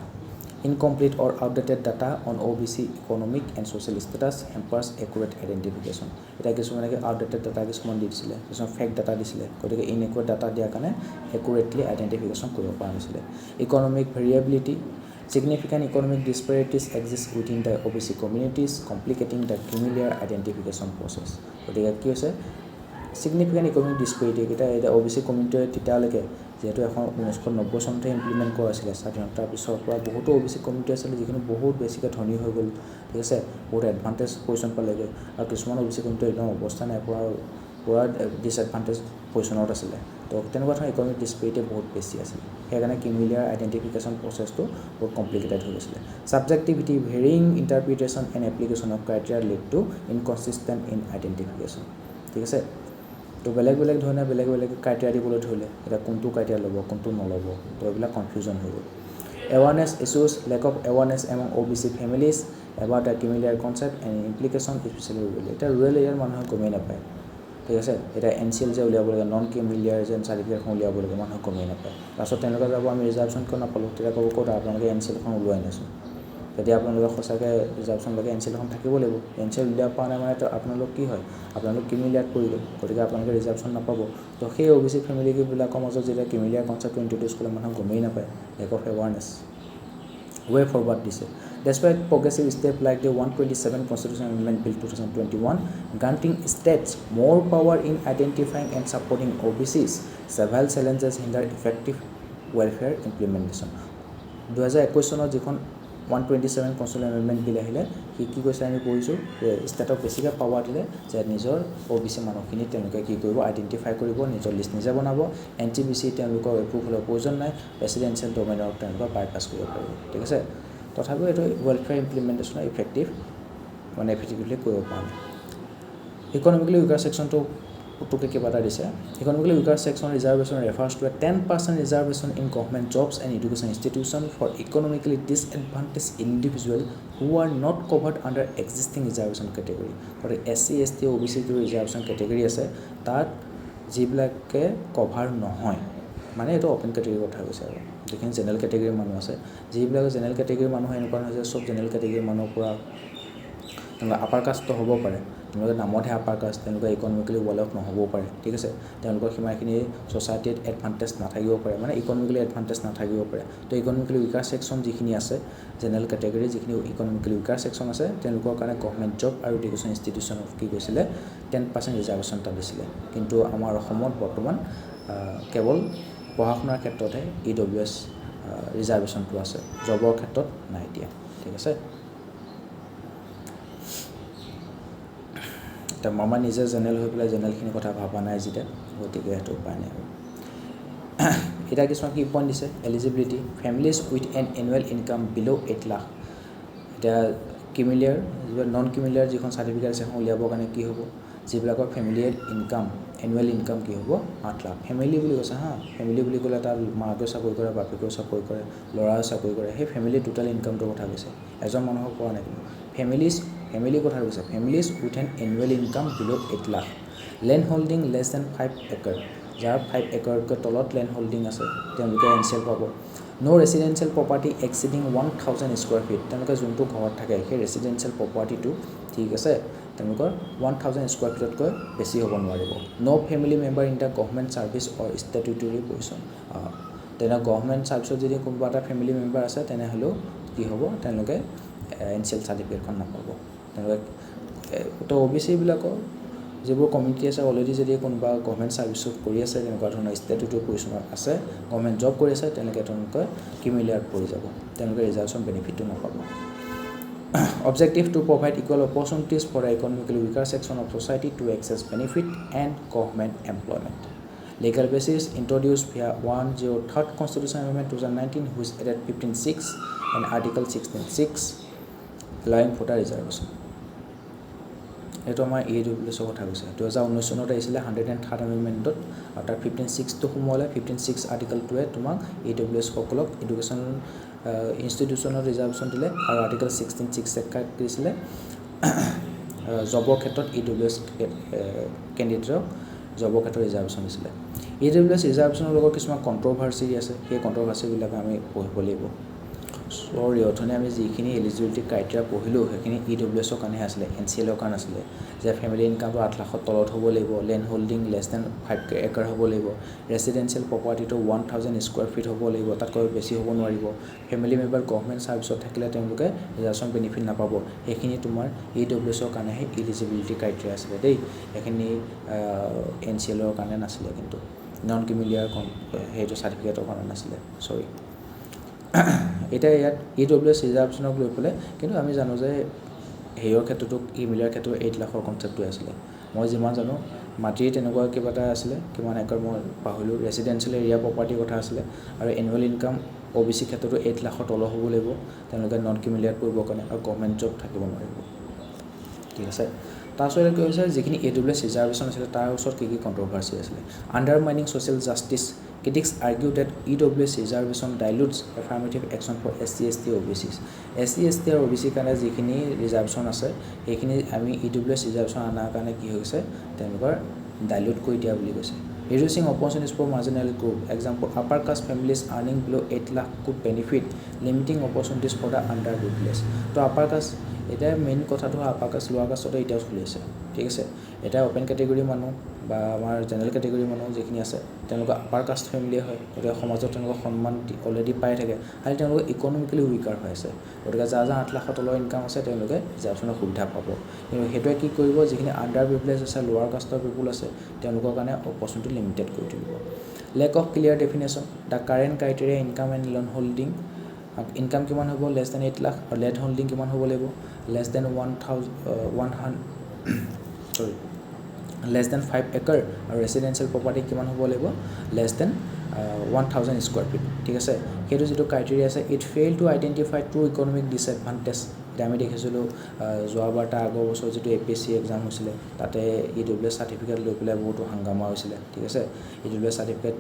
incomplete or outdated data on OBC economic and social status hampers accurate identification এটা কিছুমানে outdated data কিছুমান দিছিলে কিছুমান fake data দিছিলে গতিকে inaccurate data দিয়াৰ কাৰণে accurately identification কৰিব পৰা নাছিলে economic variability significant economic disparities exist within the OBC communities complicating the criminal identification process গতিকে কি হৈছে significant economic disparity এটা OBC community তেতিয়ালৈকে যেহেতু এখন 1990 চনতে ইমপ্লিমেন্ট কৰা হৈছিল স্বাধীনতাৰ পিছৰ পৰা বহুতো OBC কমিউনিটি আছিল যিখিনি বহুত বেছিকৈ ধনী হৈ গ'ল ঠিক আছে বহুত এডভান্টেজ পজিশন পালেগৈ আৰু কিছুমান OBC কমিউনিটি একদম অৱস্থা নাই পুৰা ডিসএডভান্টেজ পজিশনত আছিল তো তেনেকুৱা ধৰণৰ ইকনমিক ডিছপেৰিটি বহুত বেছি আছিল সেইকাৰণে কিমিলিয়াৰ আইডেণ্টিফিকেশ্যন প্ৰচেছটো বহুত কমপ্লিকেটেড হৈ গৈছিলে subjectivity varying interpretation and application of criteria lead to inconsistent in identification ঠিক আছে তো বেলেগ বেলেগ ধৰণে বেলেগ বেলেগ ক্ৰাইটেৰিয়া দিবলৈ ধৰিলে এতিয়া কোনটো ক্ৰাইটেৰিয়া ল'ব কোনটো নল'ব তো এইবিলাক কনফিউজন হৈ গ'ল awareness issues lack of awareness among OBC families about the familiar concept and implication especially rural এটা rural area মানুহে গমেই নাপায় ঠিক আছে এটা NCL যে উলিয়াব লাগে নন কিমিলিয়াৰ যেন চাৰ্টিফিকেটখন উলিয়াব লাগে মানুহে গমেই নাপায় তাৰপিছত তেওঁলোকে যাব আমি ৰিজাৰ্ভেশ্যন কিয় নাপালোঁ তেতিয়া ক'ব ক'ত আপোনালোকে NCLখন ওলোৱাই নাছোঁ তেতিয়া আপোনালোকে সঁচাকৈ ৰিজাৰ্ভেশ্যন লাগে NCLখন থাকিব লাগিব NCL উলিয়াব পৰা নাই মানে আপোনালোক কি হয় আপোনালোক কিমিলিয়াৰত পৰিলে গতিকে আপোনালোকে ৰিজাৰ্ভেশ্যন নাপাব তো সেই OBC ফেমিলিবিলাকৰ মাজত যেতিয়া কিমিলিয়াৰ কনচেপ্টটো ইণ্ট্ৰডিউচ কৰিলে মানুহে গমেই নাপায় lack of awareness way forward দিছে despite progressive step like the 127 Constitutional Amendment Bill 2021 granting states more power in identifying and supporting OBCs several challenges hinder effective welfare implementation 2021 চনত যিখন 127 Constitutional Amendment Bill আহিলে কি কৈছে আমি পঢ়িছোঁ যে ষ্টেটক বেছিকৈ পাৱাৰ দিলে যে নিজৰ OBC মানুহখিনি তেওঁলোকে কি কৰিব আইডেণ্টিফাই কৰিব নিজৰ লিষ্ট নিজে বনাব NTBC তেওঁলোকৰ এপ্ৰুভেলৰ প্ৰয়োজন নাই ৰেচিডেঞ্চিয়েল ডোমেইনক তেওঁলোকে বাইপাছ কৰিব পাৰিব ঠিক আছে তথাপিও এইটো ৱেলফেয়াৰ ইমপ্লিমেণ্টেশ্যনৰ এফেক্টিভলি কৰিব পৰা নাই ইকনমিকেলি উইকাৰ ছেকশ্যনটো পুতুকে কিবা এটা দিছে economically weaker section reservation refers to a 10% reservation in government jobs and education institution for economically disadvantage individual who are not covered under existing reservation category গতিকে SC ST OBC যিটো reservation category আছে তাত যিবিলাকে cover নহয় মানে এইটো open কেটেগৰীৰ কথা কৈছে আৰু যিখিনি জেনেৰেল কেটেগৰীৰ মানুহ আছে যিবিলাক জেনেৰেল কেটেগৰীৰ মানুহ এনেকুৱা নহয় যে চব জেনেৰেল কেটেগৰীৰ মানুহৰ পৰা তেওঁলোকে আপাৰ কাষ্টটো হ'ব পাৰে তেওঁলোকে নামতহে আপাৰ কাষ্ট তেওঁলোকে ইকনমিকেলি ৱেল অফ নহ'বও পাৰে ঠিক আছে তেওঁলোকৰ সিমানখিনি ছ'চাইটিত এডভান্টেজ নাথাকিব পাৰে মানে ইকনমিকেলি এডভান্টেজ নাথাকিব পাৰে তো ইকনমিকেলি উইকাৰ ছেকশ্যন যিখিনি আছে জেনেৰেল কেটেগৰী যিখিনি ইকনমিকেলি উইকাৰ ছেকশ্যন আছে তেওঁলোকৰ কাৰণে গভৰ্ণমেণ্ট জব আৰু এডুকেশ্যন ইনষ্টিটিউশ্যনত কি কৈছিলে 10% ৰিজাৰ্ভেশ্যন এটা দিছিলে কিন্তু আমাৰ অসমত বৰ্তমান কেৱল পঢ়া শুনাৰ ক্ষেত্ৰতহে EWS ৰিজাৰ্ভেশ্যনটো আছে জবৰ ক্ষেত্ৰত নাই এতিয়া ঠিক আছে এতিয়া মামা নিজে জেনেৰেল হৈ পেলাই জেনেৰেলখিনি কথা ভবা নাই যেতিয়া গতিকে সেইটো উপায় নাই আৰু এতিয়া কিছুমান কি পইণ্ট দিছে eligibility families with an annual income below' 8 lakh এতিয়া কিমিলিয়াৰ নন কিমিলিয়াৰ যিখন চাৰ্টিফিকেট আছে সেইখন উলিয়াবৰ কাৰণে কি হ'ব যিবিলাকৰ ফেমিলিৰ ইনকাম এনুৱেল ইনকাম কি হ'ব 8 লাখ ফেমিলি বুলি কৈছে ফেমিলি বুলি ক'লে তাৰ মাকেও চাকৰি কৰে বাপেকেও চাকৰি কৰে ল'ৰাও চাকৰি কৰে সেই ফেমিলিৰ টোটেল ইনকামটোৰ কথা কৈছে এজন মানুহক কোৱা নাই কিন্তু ফেমিলি কথা কৈছে families with an annual income below' 8 lakh land holding less than 5 acre যাৰ 5 একৰতকৈ তলত লেণ্ড হোল্ডিং আছে তেওঁলোকে NCL পাব no residential property exceeding 1000 square feet তেওঁলোকে যোনটো ঘৰত থাকে সেই ৰেচিডেঞ্চিয়েল প্ৰপাৰ্টিটো ঠিক আছে তেওঁলোকৰ 1000 স্কুৱাৰ ফিটতকৈ বেছি হ'ব নোৱাৰিব no family member in the government service or statutory position তেনে গভৰ্ণমেণ্ট ছাৰ্ভিচত যদি কোনোবা এটা ফেমিলি মেম্বাৰ আছে তেনেহ'লেও কি হ'ব তেওঁলোকে NCL চাৰ্টিফিকেটখন নাপাব তেওঁলোকে তো OBCবিলাকৰ যিবোৰ কমিউনিটি আছে অলৰেডি যদি কোনোবা গভৰ্ণমেণ্ট ছাৰ্ভিচত কৰি আছে তেনেকুৱা ধৰণৰ ষ্টেটুটৰী পজিশ্যনত আছে গভৰ্ণমেণ্ট জব কৰি আছে তেওঁলোকে কিমিলিয়াৰত পৰি যাব তেওঁলোকে ৰিজাৰ্ভেশ্যন বেনিফিটটো নাপাব Objective to provide equal opportunities for the economically weaker section of society to access benefit and government employment. Legal basis introduced via 103rd Constitutional Amendment 2019 which added 15(6) and Article 16(6) allowing for the reservation. এইটো আমাৰ EWSৰ কথা কৈছে 2019 চনত আহিছিলে 103rd এমেণ্ডমেণ্টত আৰু তাৰ 15(6)টো সোমোৱালে 15(6) আৰ্টিকলটোৱে তোমাক EWS সকলক এডুকেশ্যন ইনষ্টিটিউশ্যনত ৰিজাৰ্ভেশ্যন দিলে আৰু আৰ্টিকল 16(6) দিছিলে জবৰ ক্ষেত্ৰত EWS কেণ্ডিডেটক জবৰ ক্ষেত্ৰত ৰিজাৰ্ভেশ্যন দিছিলে EWS ৰিজাৰ্ভেশ্যনৰ লগত কিছুমান কণ্ট্ৰভাৰ্চি আছে সেই কণ্ট্ৰভাৰ্চিবিলাক আমি পঢ়িব লাগিব সৰি অথনি আমি যিখিনি এলিজিবিলিটি ক্ৰাইটেৰিয়া পঢ়িলোঁ সেইখিনি EWSৰ কাৰণেহে আছিলে NCLৰ কাৰণে আছিলে যে ফেমিলি ইনকামটো 8 লাখৰ তলত হ'ব লাগিব লেণ্ড হোল্ডিং লেছ দেন 5 একৰ হ'ব লাগিব ৰেচিডেঞ্চিয়েল প্ৰপাৰ্টিটো 1000 স্কুৱাৰ ফিট হ'ব লাগিব তাতকৈ বেছি হ'ব নোৱাৰিব ফেমিলি মেম্বাৰ গভৰ্ণমেণ্ট ছাৰ্ভিচত থাকিলে তেওঁলোকে ৰিজাৰ্ভেশ্যন বেনিফিট নাপাব সেইখিনি তোমাৰ EWSৰ কাৰণেহে এলিজিবিলিটি ক্ৰাইটেৰিয়া আছিলে দেই সেইখিনি NCLৰ কাৰণে নাছিলে কিন্তু নন কিমিলিয়াৰ সেইটো চাৰ্টিফিকেটৰ কাৰণে নাছিলে সৰি এতিয়া ইয়াত EWS ৰিজাৰ্ভেশ্যনক লৈ পেলাই কিন্তু আমি জানো যে হেৰিয়ৰ ক্ষেত্ৰতো কিমিলিয়াৰ ক্ষেত্ৰত 8 লাখৰ কনচেপ্টটো আছিলে মই যিমান জানো মাটিৰ তেনেকুৱা কিবা এটা আছিলে কিমান একৰ মই পাহৰিলোঁ ৰেচিডেঞ্চিয়েল এৰিয়া প্ৰপাৰ্টিৰ কথা আছিলে আৰু এনুৱেল ইনকাম OBC ক্ষেত্ৰতো 8 লাখৰ তলৰ হ'ব লাগিব তেওঁলোকে নন ক্ৰিমিলিয়েট কৰিবৰ কাৰণে আৰু গভৰ্ণমেণ্ট জব থাকিব নোৱাৰিব ঠিক আছে তাৰপিছত কি হৈছে যিখিনি AWS ৰিজাৰ্ভেশ্যন আছিলে তাৰ ওচৰত কি কণ্ট্ৰভাৰ্চি আছিলে undermining social justice critics argue that EWS reservation dilutes affirmative action for SC, ST, OBCs. SC, ST আৰু OBC কাৰণে যিখিনি ৰিজাৰ্ভেশ্যন আছে সেইখিনি আমি EWS ৰিজাৰ্ভেশ্যন আনাৰ কাৰণে কি হৈছে তেওঁলোকৰ ডাইলুট কৰি দিয়া বুলি কৈছে reducing opportunities for marginal group example upper caste families earning below 8 lakh could benefit limiting opportunities for the underprivileged তো upper caste এটা মেইন কথাটো আপাৰ কাষ্ট লোৱাৰ কাষ্টতে এতিয়াও চলি আছে ঠিক আছে এটা ওপেন কেটেগৰী মানুহ বা আমাৰ জেনেৰেল কেটেগৰী মানুহ যিখিনি আছে তেওঁলোকৰ আপাৰ কাষ্ট ফেমিলি হয় গতিকে সমাজত তেওঁলোকৰ সন্মান অলৰেডি পাই থাকে আৰু তেওঁলোকে ইকনমিকেলি উইকাৰ হৈ আছে গতিকে যাৰ 8 লাখৰ তলৰ ইনকাম আছে তেওঁলোকে ৰিজাৰ্ভেশ্যনৰ সুবিধা পাব কিন্তু সেইটোৱে কি কৰিব যিখিনি আণ্ডাৰ প্ৰিভিলেজ আছে লোৱাৰ কাষ্টৰ পিপুল আছে তেওঁলোকৰ কাৰণে অপৰচুনিটি লিমিটেড কৰি দিব lake of clear definition the current criteria income and loan holding income কিমান হ'ব লেছ দেন 8 লাখ আৰু লেণ্ড হোল্ডিং কিমান হ'ব লাগিব less than 5 acre আৰু ৰেচিডেঞ্চিয়েল প্ৰপাৰ্টি কিমান হ'ব লাগিব less than 1000 স্কোৱাৰ ফিট ঠিক আছে সেইটো যেটো ক্ৰাইটেৰিয়া আছে it fail to identify true economic disadvantage এটা আমি দেখিছিলোঁ যোৱাবাৰ তাৰ আগৰ বছৰ যেটো APSC এক্সাম হৈছিলে তাতে EWS চাৰ্টিফিকেট লৈ পেলাই বহুতো হাংগামা হৈছিলে ঠিক আছে EWS চাৰ্টিফিকেট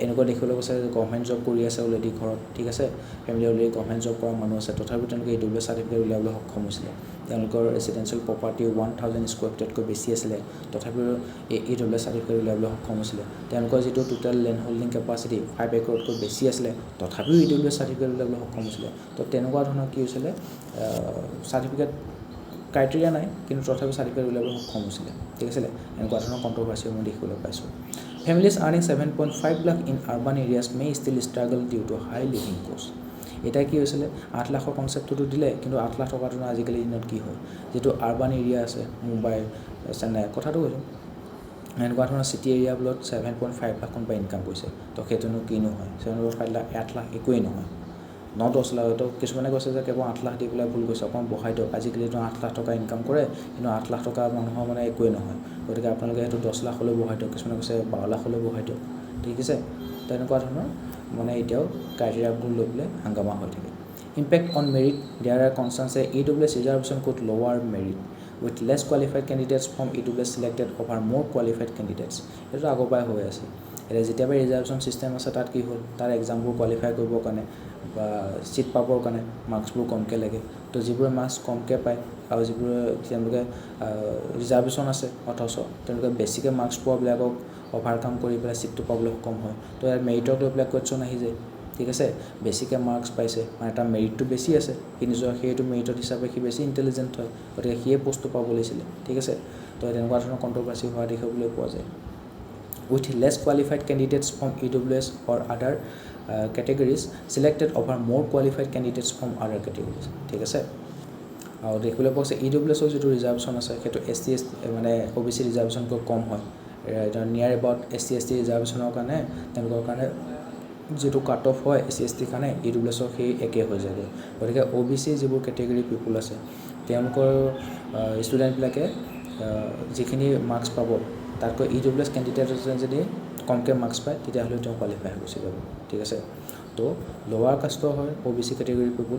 এনেকুৱা দেখিবলৈ গৈছে গভৰ্ণমেণ্ট জব কৰি আছে অলৰেডি ঘৰত ঠিক আছে ফেমিলি অলৰেডি গভৰ্ণমেণ্ট জব কৰা মানুহ আছে তথাপিও তেওঁলোকে EWS চাৰ্টিফিকেট উলিয়াবলৈ সক্ষম হৈছিলে তেওঁলোকৰ ৰেচিডেঞ্চিয়েল প্ৰপাৰ্টি 1000 স্কোৱাৰ ফিটতকৈ বেছি আছিলে তথাপিও EWS চাৰ্টিফিকেট উলিয়াবলৈ সক্ষম হৈছিলে তেওঁলোকৰ যেটো টোটাল লেণ্ড হোল্ডিং কেপাচিটি 5 একৰতকৈ বেছি আছিলে তথাপিও EWS চাৰ্টিফিকেট উলিয়াবলৈ সক্ষম হৈছিলে তো তেনেকুৱা ধৰণৰ কি হৈছিলে চাৰ্টিফিকেট ক্ৰাইটেৰিয়া নাই কিন্তু তথাপিও চাৰ্টিফিকেট উলিয়াবলৈ সক্ষম হৈছিলে ঠিক আছে এনেকুৱা ধৰণৰ কণ্ট্ৰভাৰ্চি মই দেখিবলৈ পাইছোঁ families earning 7.5 lakh in urban areas may still struggle due to high living costs এটা কি হৈছিলে 8 লাখৰ কনসেপ্টটো দিলে কিন্তু 8 লাখ টকাটো আজিকালি দিনত কি হয় যেটো আৰবান এৰিয়া আছে মুম্বাই চেন্নাই কথাটো কৈছো এনেকুৱা ধৰণৰ সিটি এৰিয়াবোৰত 7.5 লাখ কোনবা ইনকাম কৰিছে তো সেইটোনো কি নহয় 7.5 লাখ 8 লাখ একোই নহয় 9-10 লাখ তো কিছুমানে কৈছে যে কেৱল 8 লাখ দি পেলাই ভুল কৈছে অকণ বহাই দিয়ক আজিকালি তো 8 লাখ টকা ইনকাম কৰে কিন্তু 8 লাখ টকা মানুহৰ মানে একোই নহয় গতিকে আপোনালোকে সেইটো 10 লাখলৈ বহাই দিয়ক কিছুমানে কৈছে 12 লাখলৈ বহাই দিয়ক ঠিক আছে তো এনেকুৱা ধৰণৰ মানে এতিয়াও ক্ৰাইটেৰিয়াবোৰ লৈ পেলাই হাংগামা হৈ থাকে impact on merit there are concerns that EWS reservation could lower merit with less qualified candidates from EWS selected over more qualified candidates এটা আগৰবাই হৈ আছে এটা যেতিয়াবা ৰিজাৰ্ভেশ্যন সিস্টেম আছে তাত কি হ'ল তাৰ এক্সামবোৰ কোৱালিফাই কৰিবৰ কাৰণে বা সিট পাবৰ কাৰণে মাৰ্কছবোৰ কমকে লাগে তো যিবোৰ মাৰ্কছ কমকে পায় আৰু যিবোৰ তেওঁলোকে ৰিজাৰ্ভেশ্যন আছে অথচ তেওঁলোকে বেছিকে মাৰ্কছ পোৱাবিলাকক ওভাৰকাম কৰি পেলাই সিটটো পাবলৈ সক্ষম হয় তো ইয়াৰ মেৰিটক লৈ পেলাই কোৱেশ্চন আহি যায় ঠিক আছে বেছিকে মাৰ্কছ পাইছে মানে তাৰ মেৰিটটো বেছি আছে কি নিজৰ সেইটো মেৰিটৰ হিচাপে কি বেছি ইন্টেলিজেন্ট হয় গতিকে সিয়ে পোষ্টটো পাব লাগিছিল ঠিক আছে তো তেনেকুৱা ধৰণৰ কণ্ট্ৰভাৰ্চি হোৱা দেখিবলৈ পোৱা যায় with less qualified candidates from EWS or other categories selected over more qualified candidates from other categories ঠিক আছে আৰু দেখিবলৈ পোৱা যায় EWS ৰ যেটো ৰিজাৰ্ভেশ্যন আছে সেইটো SC মানে OBC ৰিজাৰ্ভেশ্যনকৈ কম হয় এটা নিয়াৰ এবাউট SC ST ৰিজাৰ্ভেশ্যনৰ কাৰণে তেওঁলোকৰ কাৰণে যেটো কাট অফ হয় SC ST কাৰণে EWS ৰ সেই একে হৈ যায় গতিকে OBC যিবোৰ কেটেগৰী পিপল আছে তেওঁলোকৰ ষ্টুডেণ্টবিলাকে যিখিনি মাৰ্কছ পাব তাতকৈ EWS কেণ্ডিডেট যদি কমকে মাৰ্কছ পায় তেতিয়াহ'লে তেওঁ কোৱালিফাই হৈ গুচি যাব ঠিক আছে তো লোৱাৰ কাষ্টৰ হয় OBC কেটেগৰী পিপল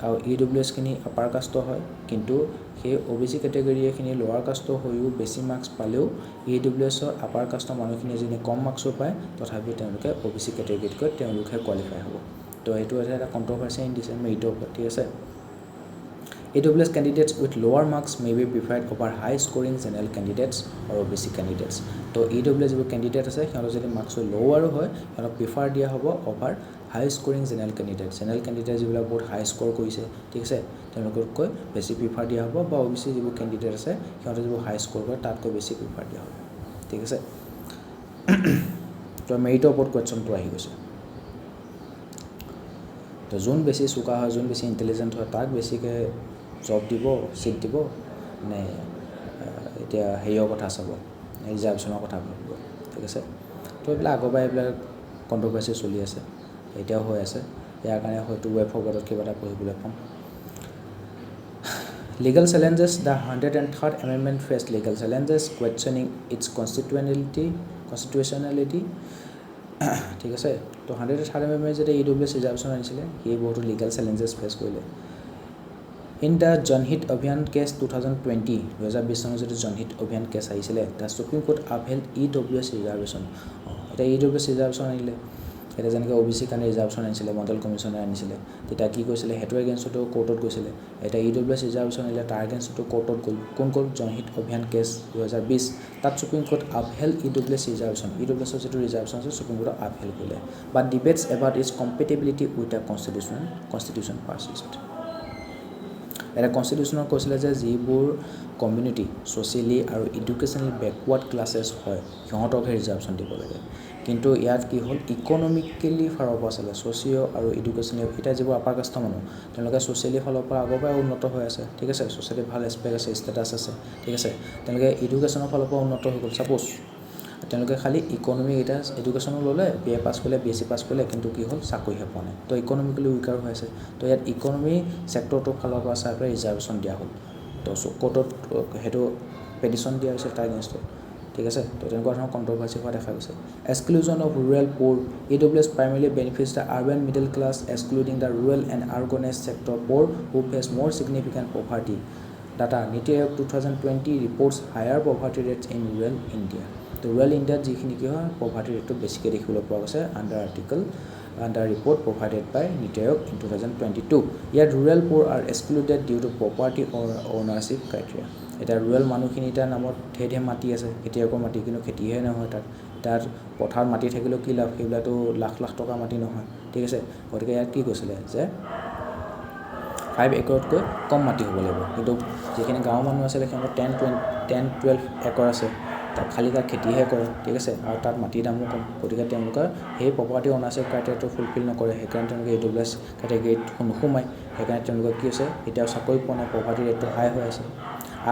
আৰু EWS খিনি আপাৰ কাষ্টৰ হয় কিন্তু সেই OBC কেটেগৰীখিনি লোৱাৰ কাষ্টৰ হৈও বেছি মাৰ্কছ পালেও EWS ৰ আপাৰ কাষ্টৰ মানুহখিনি যদি কম মাৰ্কছ পায় তথাপি তেওঁলোকে OBC কেটেগৰীতকৈ তেওঁলোকে কোৱালিফাই হ'ব তো এইটো এটা কণ্ট্ৰভাৰ্চি ইন দিছে মেৰিটৰ ওপৰত ঠিক আছে EWS candidates with lower marks may be preferred over high scoring general candidates or OBC candidates তো EWS যিবোৰ কেণ্ডিডেট আছে সিহঁতৰ যদি মাৰ্কছ লোৱাৰো হয় সিহঁতক প্ৰিফাৰ দিয়া হ'ব ওভাৰ হাই স্কোৰিং জেনেৰেল কেণ্ডিডেট যিবিলাক বহুত হাই স্কোৰ কৰিছে ঠিক আছে তেওঁলোকতকৈ বেছি প্ৰিফাৰ দিয়া হ'ব বা OBC যিবোৰ কেণ্ডিডেট আছে সিহঁতে যিবোৰ হাই স্কোৰ কৰে তাতকৈ বেছি প্ৰিফাৰ দিয়া হ'ব ঠিক আছে তো মেৰিটৰ ওপৰত কোৱেশ্চনটো আহি গৈছে তো যোন বেছি চোকা হয় যোন বেছি ইন্টেলিজেন্ট হয় তাক বেছিকে জব দিব সিট দিব নে এতিয়া হেৰিৰ কথা চাব ৰিজাৰ্ভেশ্যনৰ কথা ভাবিব ঠিক আছে তো এইবিলাক আগৰবাৰ এইবিলাক কণ্ট্ৰভাৰ্চি চলি আছে এতিয়াও হৈ আছে ইয়াৰ কাৰণে হয়তো ৱে ফৰৱাৰ্ডত কিবা এটা পঢ়িবলৈ পাম Legal challenges. The 103rd Amendment faced legal challenges, questioning its constitutionality. ঠিক আছে তো 103rd Amendment যেটা EWS ৰিজাৰ্ভেশ্যন আনিছিলে সেই বহুতো লিগেল চেলেঞ্জেছ ফেচ কৰিলে ইন দ্য জনহিত অভিযান কেছ 2020 চনৰ যেটো জনহিত অভিযান কেছ আহিছিলে the supreme Court upheld EWS reservation এটা EWS ৰিজাৰ্ভেশ্যন আনিলে এটা যেনেকৈ OBC কাৰণে ৰিজাৰ্ভেশ্যন আনিছিলে মডেল কমিশ্যনে আনিছিলে তেতিয়া কি কৈছিলে হেতু এগেইনষ্টটো কোৰ্টত গৈছিলে এটা EWS ৰিজাৰ্ভেশ্যন আনিলে তাৰ এগেইনষ্টটো কোৰ্টত গ'ল কোন জনহিত অভিযান কেছ 2020 তাত Supreme Court upheld EWS reservation EWS যেটো ৰিজাৰ্ভেশ্যন আছে সুপ্ৰিম কোৰ্ট আপহেল্ড কৰিলে but debates about its compatibility with the constitution persist এটা কনষ্টিটিউশ্যনত কৈছিলে যে যিবোৰ কমিউনিটি সোশিয়েলি আৰু এডুকেশ্যনেলি বেকৱাৰ্ড ক্লাছেছ হয় সিহঁতকহে ৰিজাৰ্ভেশ্যন দিব লাগে কিন্তু ইয়াত কি হ'ল ইকনমিকেলি ফালৰ পৰা আছিলে সোশিঅ আৰু এডুকেশ্যনেল এটা যিবোৰ আপাৰ কাষ্টৰ মানুহ তেওঁলোকে সোশিয়েলি ফালৰ পৰা আগৰ পৰাই উন্নত হৈ আছে ঠিক আছে সোশিয়েলি ভাল এছপেক্ট আছে ষ্টেটাছ আছে ঠিক আছে তেওঁলোকে এডুকেশ্যনৰ ফালৰ পৰা উন্নত হৈ গ'ল সাপোজ তেওঁলোকে খালি ইকনমিক এটা এডুকেশ্যনো ল'লে BA পাছ কৰিলে BSc পাছ কৰিলে কিন্তু কি হ'ল চাকৰিহে পোৱা নাই তো ইকনমিকেলি উইকাৰ হৈ আছে তো ইয়াত ইকনমি চেক্টৰটোৰ ফালৰ পৰা চাই পেলাই ৰিজাৰ্ভেশ্যন দিয়া হ'ল তো কোৰ্টত সেইটো পেটিশ্যন দিয়া হৈছে তাৰ এগেইনষ্টত ঠিক আছে তো তেনেকুৱা ধৰণৰ কণ্ট্ৰভাৰ্চি হোৱা দেখা গৈছে exclusion of rural poor EWS primarily benefits the urban middle class excluding the rural and unorganized sector poor who face more significant poverty data Niti Aayog 2020 reports higher poverty rates in rural India তো rural India যিখিনি কি হয় poverty rate বেছিকৈ দেখিবলৈ পোৱা গৈছে under report provided by Niti Aayog in 2022 yet rural poor are excluded due to property or ownership criteria এটা rural মানুহখিনি তাৰ নামত ঠেধে মাটি আছে খেতিয়কৰ মাটি কিন্তু খেতিহে নহয় তাৰ পথাৰ মাটি থাকিলেও কি লাভ সেইবিলাটো লাখ লাখ টকা মাটি নহয় ঠিক আছে গতিকে ইয়াত কি কৈছিলে যে 5 একৰতকৈ কম মাটি হ'ব লাগিব কিন্তু যিখিনি গাঁও মানুহ আছে তেওঁলোকৰ 10-12 একৰ আছে তাত খালি তাৰ খেতিহে কৰে ঠিক আছে আৰু তাত মাটিৰ দামো কম গতিকে তেওঁলোকৰ সেই প্ৰপাৰ্টি অনাৰশ্বিপ ক্ৰাইটেৰিয়াটো ফুলফিল নকৰে সেইকাৰণে তেওঁলোকে EWS ক্যাটাগৰীত নোসোমায় সেইকাৰণে তেওঁলোকৰ কি হৈছে এতিয়াও চাকৰি পোৱা নাই প্ৰপাৰ্টি ৰেটটো হাই হৈ আছে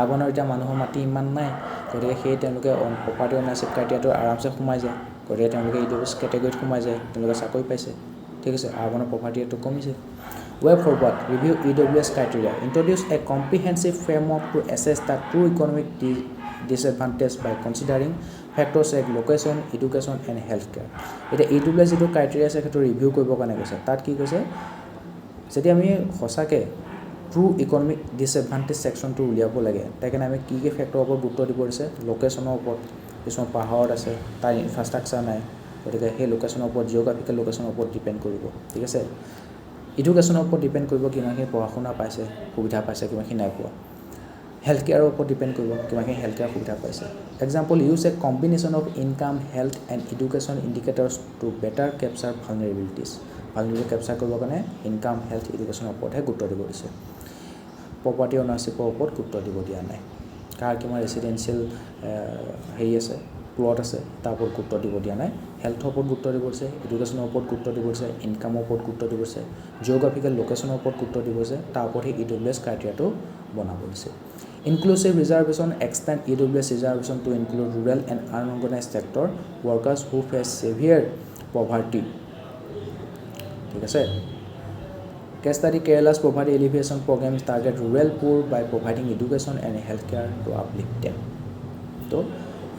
আগনৰ এতিয়া মানুহৰ মাটি ইমান নাই গতিকে সেই তেওঁলোকে প্ৰপাৰ্টি অনাৰশ্বিপ ক্ৰাইটেৰিয়াটো আৰামছে সোমাই যায় গতিকে তেওঁলোকে EWS ক্যাটাগৰীত সোমাই যায় তেওঁলোকে চাকৰি পাইছে ঠিক আছে আগনৰ প্ৰপাৰ্টি ৰেটটো কমিছে way forward review EWS criteria introduce a comprehensive framework to assess the true economic disadvantage by considering factors like location education and healthcare এটা EWS যেটো ক্ৰাইটেৰিয়া আছে সেইটো ৰিভিউ কৰিবৰ কাৰণে কৈছে তাত কি কৈছে যদি আমি হসাকে ট্ৰু ইকনমিক ডিসএডভান্টেজ সেকশনটো উলিয়াব লাগে তাইকাৰণে আমি কি ফেক্টৰৰ ওপৰত গুৰুত্ব দিব দিছে লোকেশনৰ ওপৰত কিছুমান পাহাৰত আছে তাৰ ইনফ্ৰাষ্ট্ৰাকচাৰ নাই গতিকে সেই লোকেশনৰ ওপৰত জিঅ'গ্ৰাফিকেল লোকেশনৰ ওপৰত ডিপেন্ড কৰিব ঠিক আছে এডুকেশ্যনৰ ওপৰত ডিপেন্ড কৰিব কিমানখিনি পঢ়া-শুনা পাইছে সুবিধা পাইছে কিমানখিনি নাই পোৱা হেলথ কেয়াৰৰ ওপৰত ডিপেন্ড কৰিব কিমানখিনি হেলথ কেয়াৰ সুবিধা পাইছে example use a combination of income health and education indicators to better capture vulnerabilities capture কৰিবৰ কাৰণে ইনকাম হেলথ এডুকেশ্যনৰ ওপৰতহে গুৰুত্ব দিব দিছে প্ৰপাৰ্টি অনাৰশ্বিপৰ ওপৰত গুৰুত্ব দিব দিয়া নাই কাৰ কিমান ৰেচিডেন্সিয়েল হেৰি আছে প্লট আছে তাৰ ওপৰত গুৰুত্ব দিব দিয়া নাই হেলথৰ ওপৰত গুৰুত্ব দিব দিছে এডুকেশ্যনৰ ওপৰত গুৰুত্ব দিব দিছে ইনকামৰ ওপৰত গুৰুত্ব দিব দিছে জিঅ'গ্ৰাফিকেল লোকেশ্যনৰ ওপৰত গুৰুত্ব দিব দিছে তাৰ ওপৰত EWS ক্ৰাইটেৰিয়াটো বনাব দিছে inclusive reservation extend EWS reservation to include rural and unorganized sector workers who face severe poverty ঠিক আছে Case study Kerala's poverty alleviation programs target rural poor by providing education and healthcare to uplift them. So,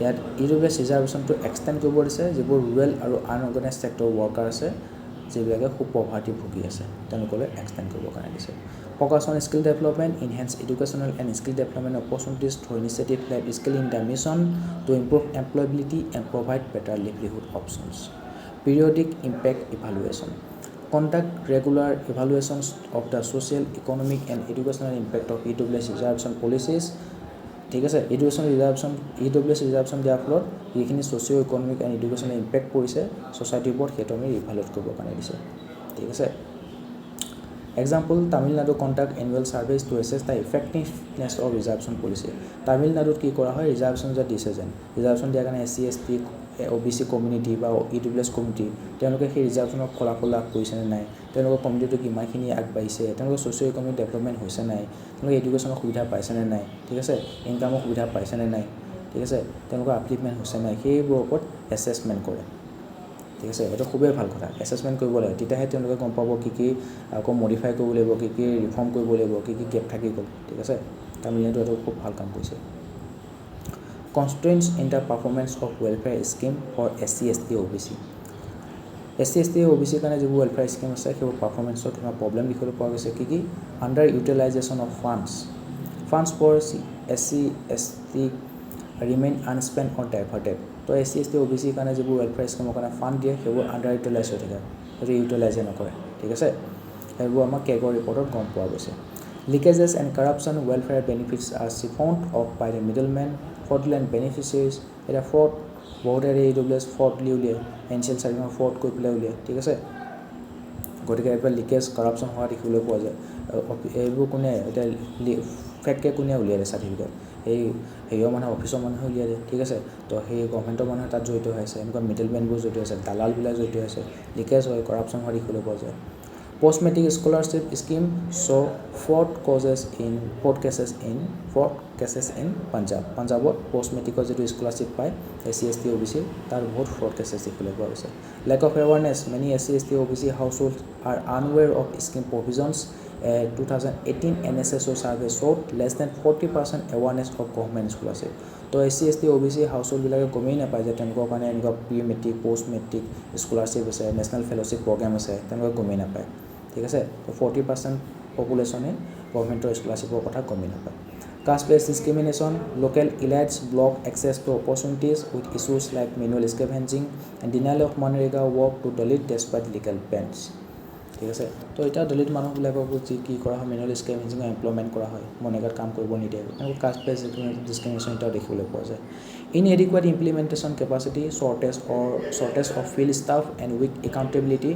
ইয়াত EWS ৰিজাৰ্ভেশ্যনটো extend কৰিব দিছে যিবোৰ rural আৰু আনঅৰ্গানাইজড sector worker আছে যিবিলাকে খুব পভাৰ্টি ভুগি আছে তেওঁলোকলৈ এক্সটেণ্ড কৰিব কাৰণে দিছে focus on skill development enhance educational and skill development opportunities through initiative like skill in the mission to improve employability and provide better livelihood options periodic impact evaluation conduct regular evaluations of the social, economic and educational impact of EWS reservation policies ঠিক আছে EWS reservation দিয়াৰ ফলত যিখিনি socio economic and educational impact পৰিছে সোসাইটিৰ ওপৰত সেইটো আমি evaluate কৰিব কাৰণে দিছে ঠিক আছে example Tamil Nadu conduct annual surveys to assess the effectiveness of reservation policy তামিলনাডুত কি কৰা হয় ৰিজাৰ্ভেশ্যন যে দিছে যেন ৰিজাৰ্ভেশ্যন দিয়াৰ কাৰণে SC ST OBC কমিউনিটি বা EWS কমিউনিটি তেওঁলোকে সেই ৰিজাৰ্ভেশ্যনৰ ফলাফল লাভ কৰিছে নে নাই তেওঁলোকৰ কমিউনিটিটো কিমানখিনি আগবাঢ়িছে তেওঁলোকৰ ছ'চিঅ' ইকনমিক ডেভেলপমেণ্ট হৈছে নাই তেওঁলোকে এডুকেশ্যনৰ সুবিধা পাইছে নে নাই ঠিক আছে ইনকামৰ সুবিধা পাইছে নে নাই ঠিক আছে তেওঁলোকৰ আপলিফমেণ্ট হৈছে নাই সেইবোৰৰ ওপৰত এছেছমেণ্ট কৰে ঠিক আছে এটা খুবেই ভাল কথা এছেছমেণ্ট কৰিব লাগে তেতিয়াহে তেওঁলোকে গম পাব কি আকৌ মডিফাই কৰিব লাগিব কি ৰিফৰ্ম কৰিব লাগিব কি গেপ থাকি গ'ল ঠিক আছে তামিলনাডু এটা খুব ভাল কাম কৰিছে constraints in the performance of welfare scheme for SC ST OBC SC ST OBC কাৰণে যিবোৰ welfare scheme আছে সেইবোৰ পাৰফৰমেন্সত কিবা প্ৰবলেম দেখিবলৈ পোৱা গৈছে কি under utilisation of funds for SC ST remain unspent or diverted তো SC ST OBC কাৰণে যিবোৰ welfare scheme কাৰণে ফান্ড দিয়ে সেইবোৰ আন্ডাৰ ইউটিলাইজ হৈ থাকে সেইটো ইউটিলাইজ নকৰে ঠিক আছে সেইবোৰ আমাৰ কেগৰ ৰিপৰ্টত গম পোৱা গৈছে leakages and corruption welfare benefits are siphoned off by the middlemen fraudulent beneficiaries এটা fraud বহুতে AWS fraud লিউলিয়ে এনচিএল চাৰ্ভিং fraud কৰি পেলাই উলিয়ায় ঠিক আছে গতিকে এইবোৰ লিকেজ কৰাপশ্যন হোৱা দেখিবলৈ পোৱা যায় এইবোৰ কোনে এটা ফেককে কোনে উলিয়ায় চাৰ্টিফিকেট এই হেৰিও মানে অফিচৰ মানুহে উলিয়ায় ঠিক আছে তো সেই গভৰ্ণমেণ্টৰ মানুহে তাত জড়িত হৈ আছে এনেকুৱা মিডলমেনবোৰ জড়িত হৈছে দালালবিলাক জড়িত হৈছে লিকেজ হয় কৰাপশ্যন হোৱা দেখিবলৈ পোৱা যায় Post-matric scholarship scheme saw fraud cases in Punjabত post-matricৰ যিটো স্কলাৰশ্বিপ পায় SC ST OBC তাৰ বহুত fraud cases দেখিবলৈ পোৱা গৈছে lack of awareness many SC ST OBC households are unaware of scheme provisions 2018 NSSO survey showed less than 40% awareness of government scholarship তো SC ST OBC household বিলাকে গমেই নাপায় যে তেওঁলোকৰ কাৰণে এনেকুৱা pre matric post matric scholarship আছে national fellowship programme আছে তেওঁলোকে গমেই নাপায় ঠিক আছে তো 40% পপুলেশ্যনে গভৰ্ণমেণ্টৰ স্কলাৰশ্বিপৰ কথা গমেই নাপায় caste based discrimination local elites block access to opportunities with issues like manual scavenging and denial of Manrega work to Dalit despite legal bans ঠিক আছে তো এটা দলিত মানুহবিলাকক কি কৰা হয় মেনুৱেল স্কেভেঞ্জিং এমপ্লয়মেণ্ট কৰা হয় মনেগাত কাম কৰিব নিদিয়ে তেওঁলোক কাষ্ট বেছ ডিছক্ৰিমিনেশ্যন এটাও দেখিবলৈ পোৱা যায় inadequate implementation capacity shortage of field staff and weak accountability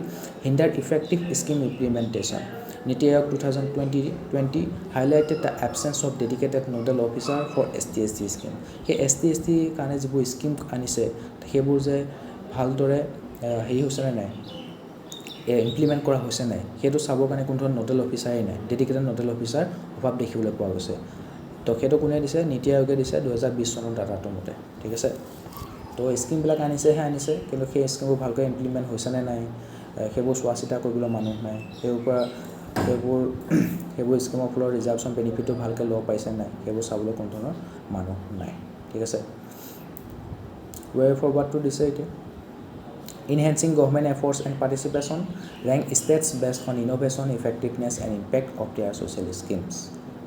hindered effective scheme implementation Niti Aayog 2020 highlighted the absence of dedicated nodal officer for ST/ST scheme সেই ST/ST কাৰণে যিবোৰ স্কিম আনিছে সেইবোৰ যে ভালদৰে হেৰি হৈছে নে নাই ইমপ্লিমেণ্ট কৰা হৈছে নাই সেইটো চাবৰ কাৰণে কোনো ধৰণৰ নডেল অফিচাৰেই নাই ডেডিকেটেড নডেল অফিচাৰ অভাৱ দেখিবলৈ পোৱা গৈছে তো সেইটো কোনে দিছে নীতি আয়োগে দিছে 2020 চনৰ ডাটাটোৰ মতে ঠিক আছে তো স্কিমবিলাক আনিছে কিন্তু সেই স্কিমবোৰ ভালকৈ ইমপ্লিমেণ্ট হৈছে নে নাই সেইবোৰ চোৱা চিতা কৰিবলৈ মানুহ নাই সেইবোৰ স্কিমৰ ফলৰ ৰিজাৰ্ভেশ্যন বেনিফিটটো ভালকৈ ল'ব পাইছে নাই সেইবোৰ চাবলৈ কোনো ধৰণৰ মানুহ নাই ঠিক আছে ৱে ফৰৱাৰ্ডটো দিছে এতিয়া Enhancing government efforts and participation, rank states based on innovation, effectiveness and impact of their social schemes.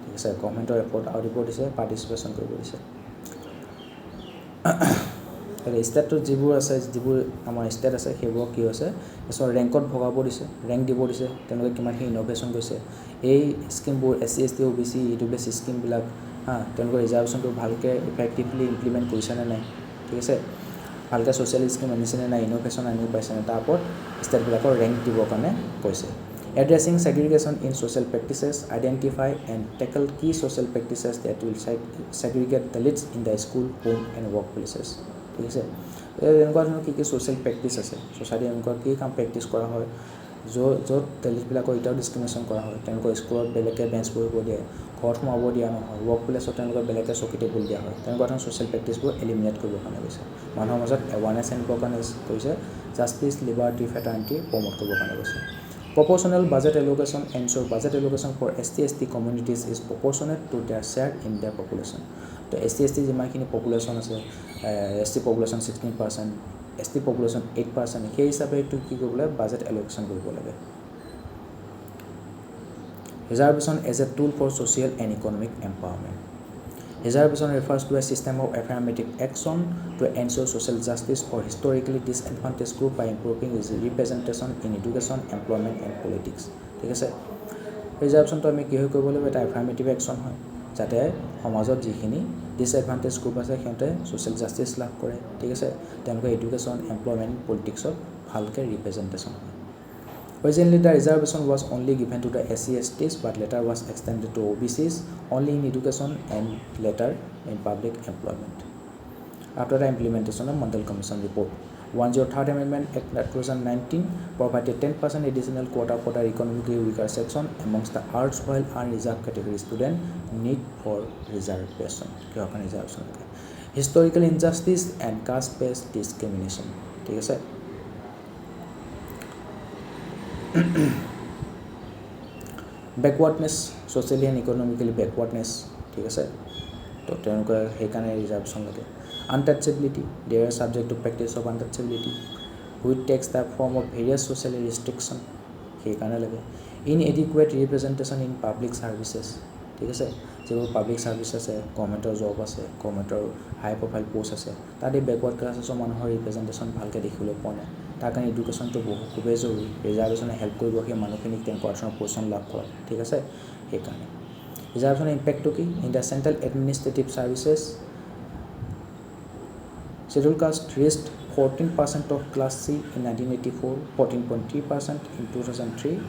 ঠিক আছে গভৰ্ণমেণ্টৰ এফৰ্ট আৰু ৰিপৰ্ট দিছে পাৰ্টিচিপেশ্যন কৰিব দিছে ষ্টেটত যিবোৰ আছে যিবোৰ আমাৰ ষ্টেট আছে সেইবোৰ কি হৈছে কিছুমান ৰেংকত ভগাব দিছে ৰেংক দিব দিছে তেওঁলোকে কিমানখিনি ইন'ভেশ্যন কৰিছে এই স্কিমবোৰ SC ST OBC EWS স্কিমবিলাক তেওঁলোকৰ ৰিজাৰ্ভেশ্যনটো ভালকৈ ইফেক্টিভলি ইমপ্লিমেণ্ট কৰিছে নে নাই ঠিক আছে ভালকৈ ছ'চিয়েল স্কিম আনিছেনে নাই ইন'ভেশ্যন আনিব পাইছেনে তাৰ ওপৰত ষ্টেটবিলাকৰ ৰেংক দিবৰ কাৰণে কৈছে addressing segregation in social practices identify and tackle key social practices that will segregate the leads in the school home and work places ঠিক আছে এনেকুৱা ধৰণৰ কি ছ'চিয়েল প্ৰেক্টিচ আছে ছ'চাইটি এনেকুৱা কি কাম প্ৰেক্টিচ কৰা হয় য'ত দলিতবিলাকৰ এতিয়াও ডিছক্ৰিমিনেশ্যন কৰা হয় তেওঁলোকৰ স্কুলত বেলেগে বেঞ্চ বহিব দিয়ে ঘৰত সোমাব দিয়া নহয় ৱৰ্ক প্লেচত তেওঁলোকৰ বেলেগে চকী টেবুল দিয়া হয় তেনেকুৱা ধৰণৰ ছ'চিয়েল প্ৰেক্টিচবোৰ এলিমিনেট কৰিবৰ কাৰণে গৈছে মানুহৰ মাজত এৱাৰনেছ আনিবৰ কাৰণে কৰিছে জাষ্টিছ লিবাৰ্টি ফেটাৰ্নিটি প্ৰমোট কৰিবৰ কাৰণে গৈছে Proportional budget allocation ensure budget allocation for ST/ST communities is proportionate to their share in their population. তো ST/ST যিমানখিনি পপুলেশ্যন আছে ST পপুলেশ্যন 16% ST পপুলেশ্যন 8% সেই হিচাপে এইটো কি কৰিব লাগে বাজেট এলোকেশ্যন কৰিব লাগে Reservation as a tool for social and economic empowerment. Reservation refers to a system of affirmative action to ensure social justice for historically disadvantaged group by improving representation in education, employment and politics. ঠিক আছে ৰিজাৰ্ভেশ্যনটো আমি কি হৈ কৰিব লাগিব এটা affirmative action হয় যাতে সমাজত যিখিনি ডিছএডভান্টেজ গ্ৰুপ আছে সিহঁতে ছ'চিয়েল জাষ্টিছ লাভ কৰে ঠিক আছে তেওঁলোকে এডুকেশ্যন এমপ্লয়মেণ্ট পলিটিক্সত ভালকৈ ৰিপ্ৰেজেণ্টেশ্যন হয় Originally, the reservation was only given to the SC/STs, but later was extended to OBCs only in education and later in public employment. After the implementation of Mandal Commission report, 103rd Amendment Act 2019 provided 10% additional quota for the economically weaker section amongst the arts while unreserved category student need for reservation. Historical injustice and caste-based discrimination. ठीक है sir backwardness socially and economically backwardness ঠিক আছে তো তেওঁলোকে সেইকাৰণে ৰিজাৰ্ভেশ্যন লাগে untouchability they are subject to practice of untouchability which takes the form of various social restriction সেইকাৰণে লাগে inadequate representation in public services ঠিক আছে যিবোৰ পাব্লিক ছাৰ্ভিচ আছে গভৰ্ণমেণ্টৰ জব আছে গভৰ্ণমেণ্টৰ হাই প্ৰফাইল পষ্ট আছে তাত এই বেকৱাৰ্ড ক্লাছেছৰ মানুহৰ ৰিপ্ৰেজেণ্টেশ্যন ভালকৈ দেখিবলৈ পোৱা নাই তাৰ কাৰণে এডুকেশ্যনটো খুবেই জৰুৰী ৰিজাৰ্ভেশ্যনে হেল্প কৰিব সেই মানুহখিনিক তেনেকুৱা ধৰণৰ পজিশ্যন লাভ কৰা ঠিক আছে সেইকাৰণে ৰিজাৰ্ভেশ্যনৰ ইম্পেক্টটো কি in the central administrative services scheduled caste reached 14% of class C in 1984 14.3% in 2003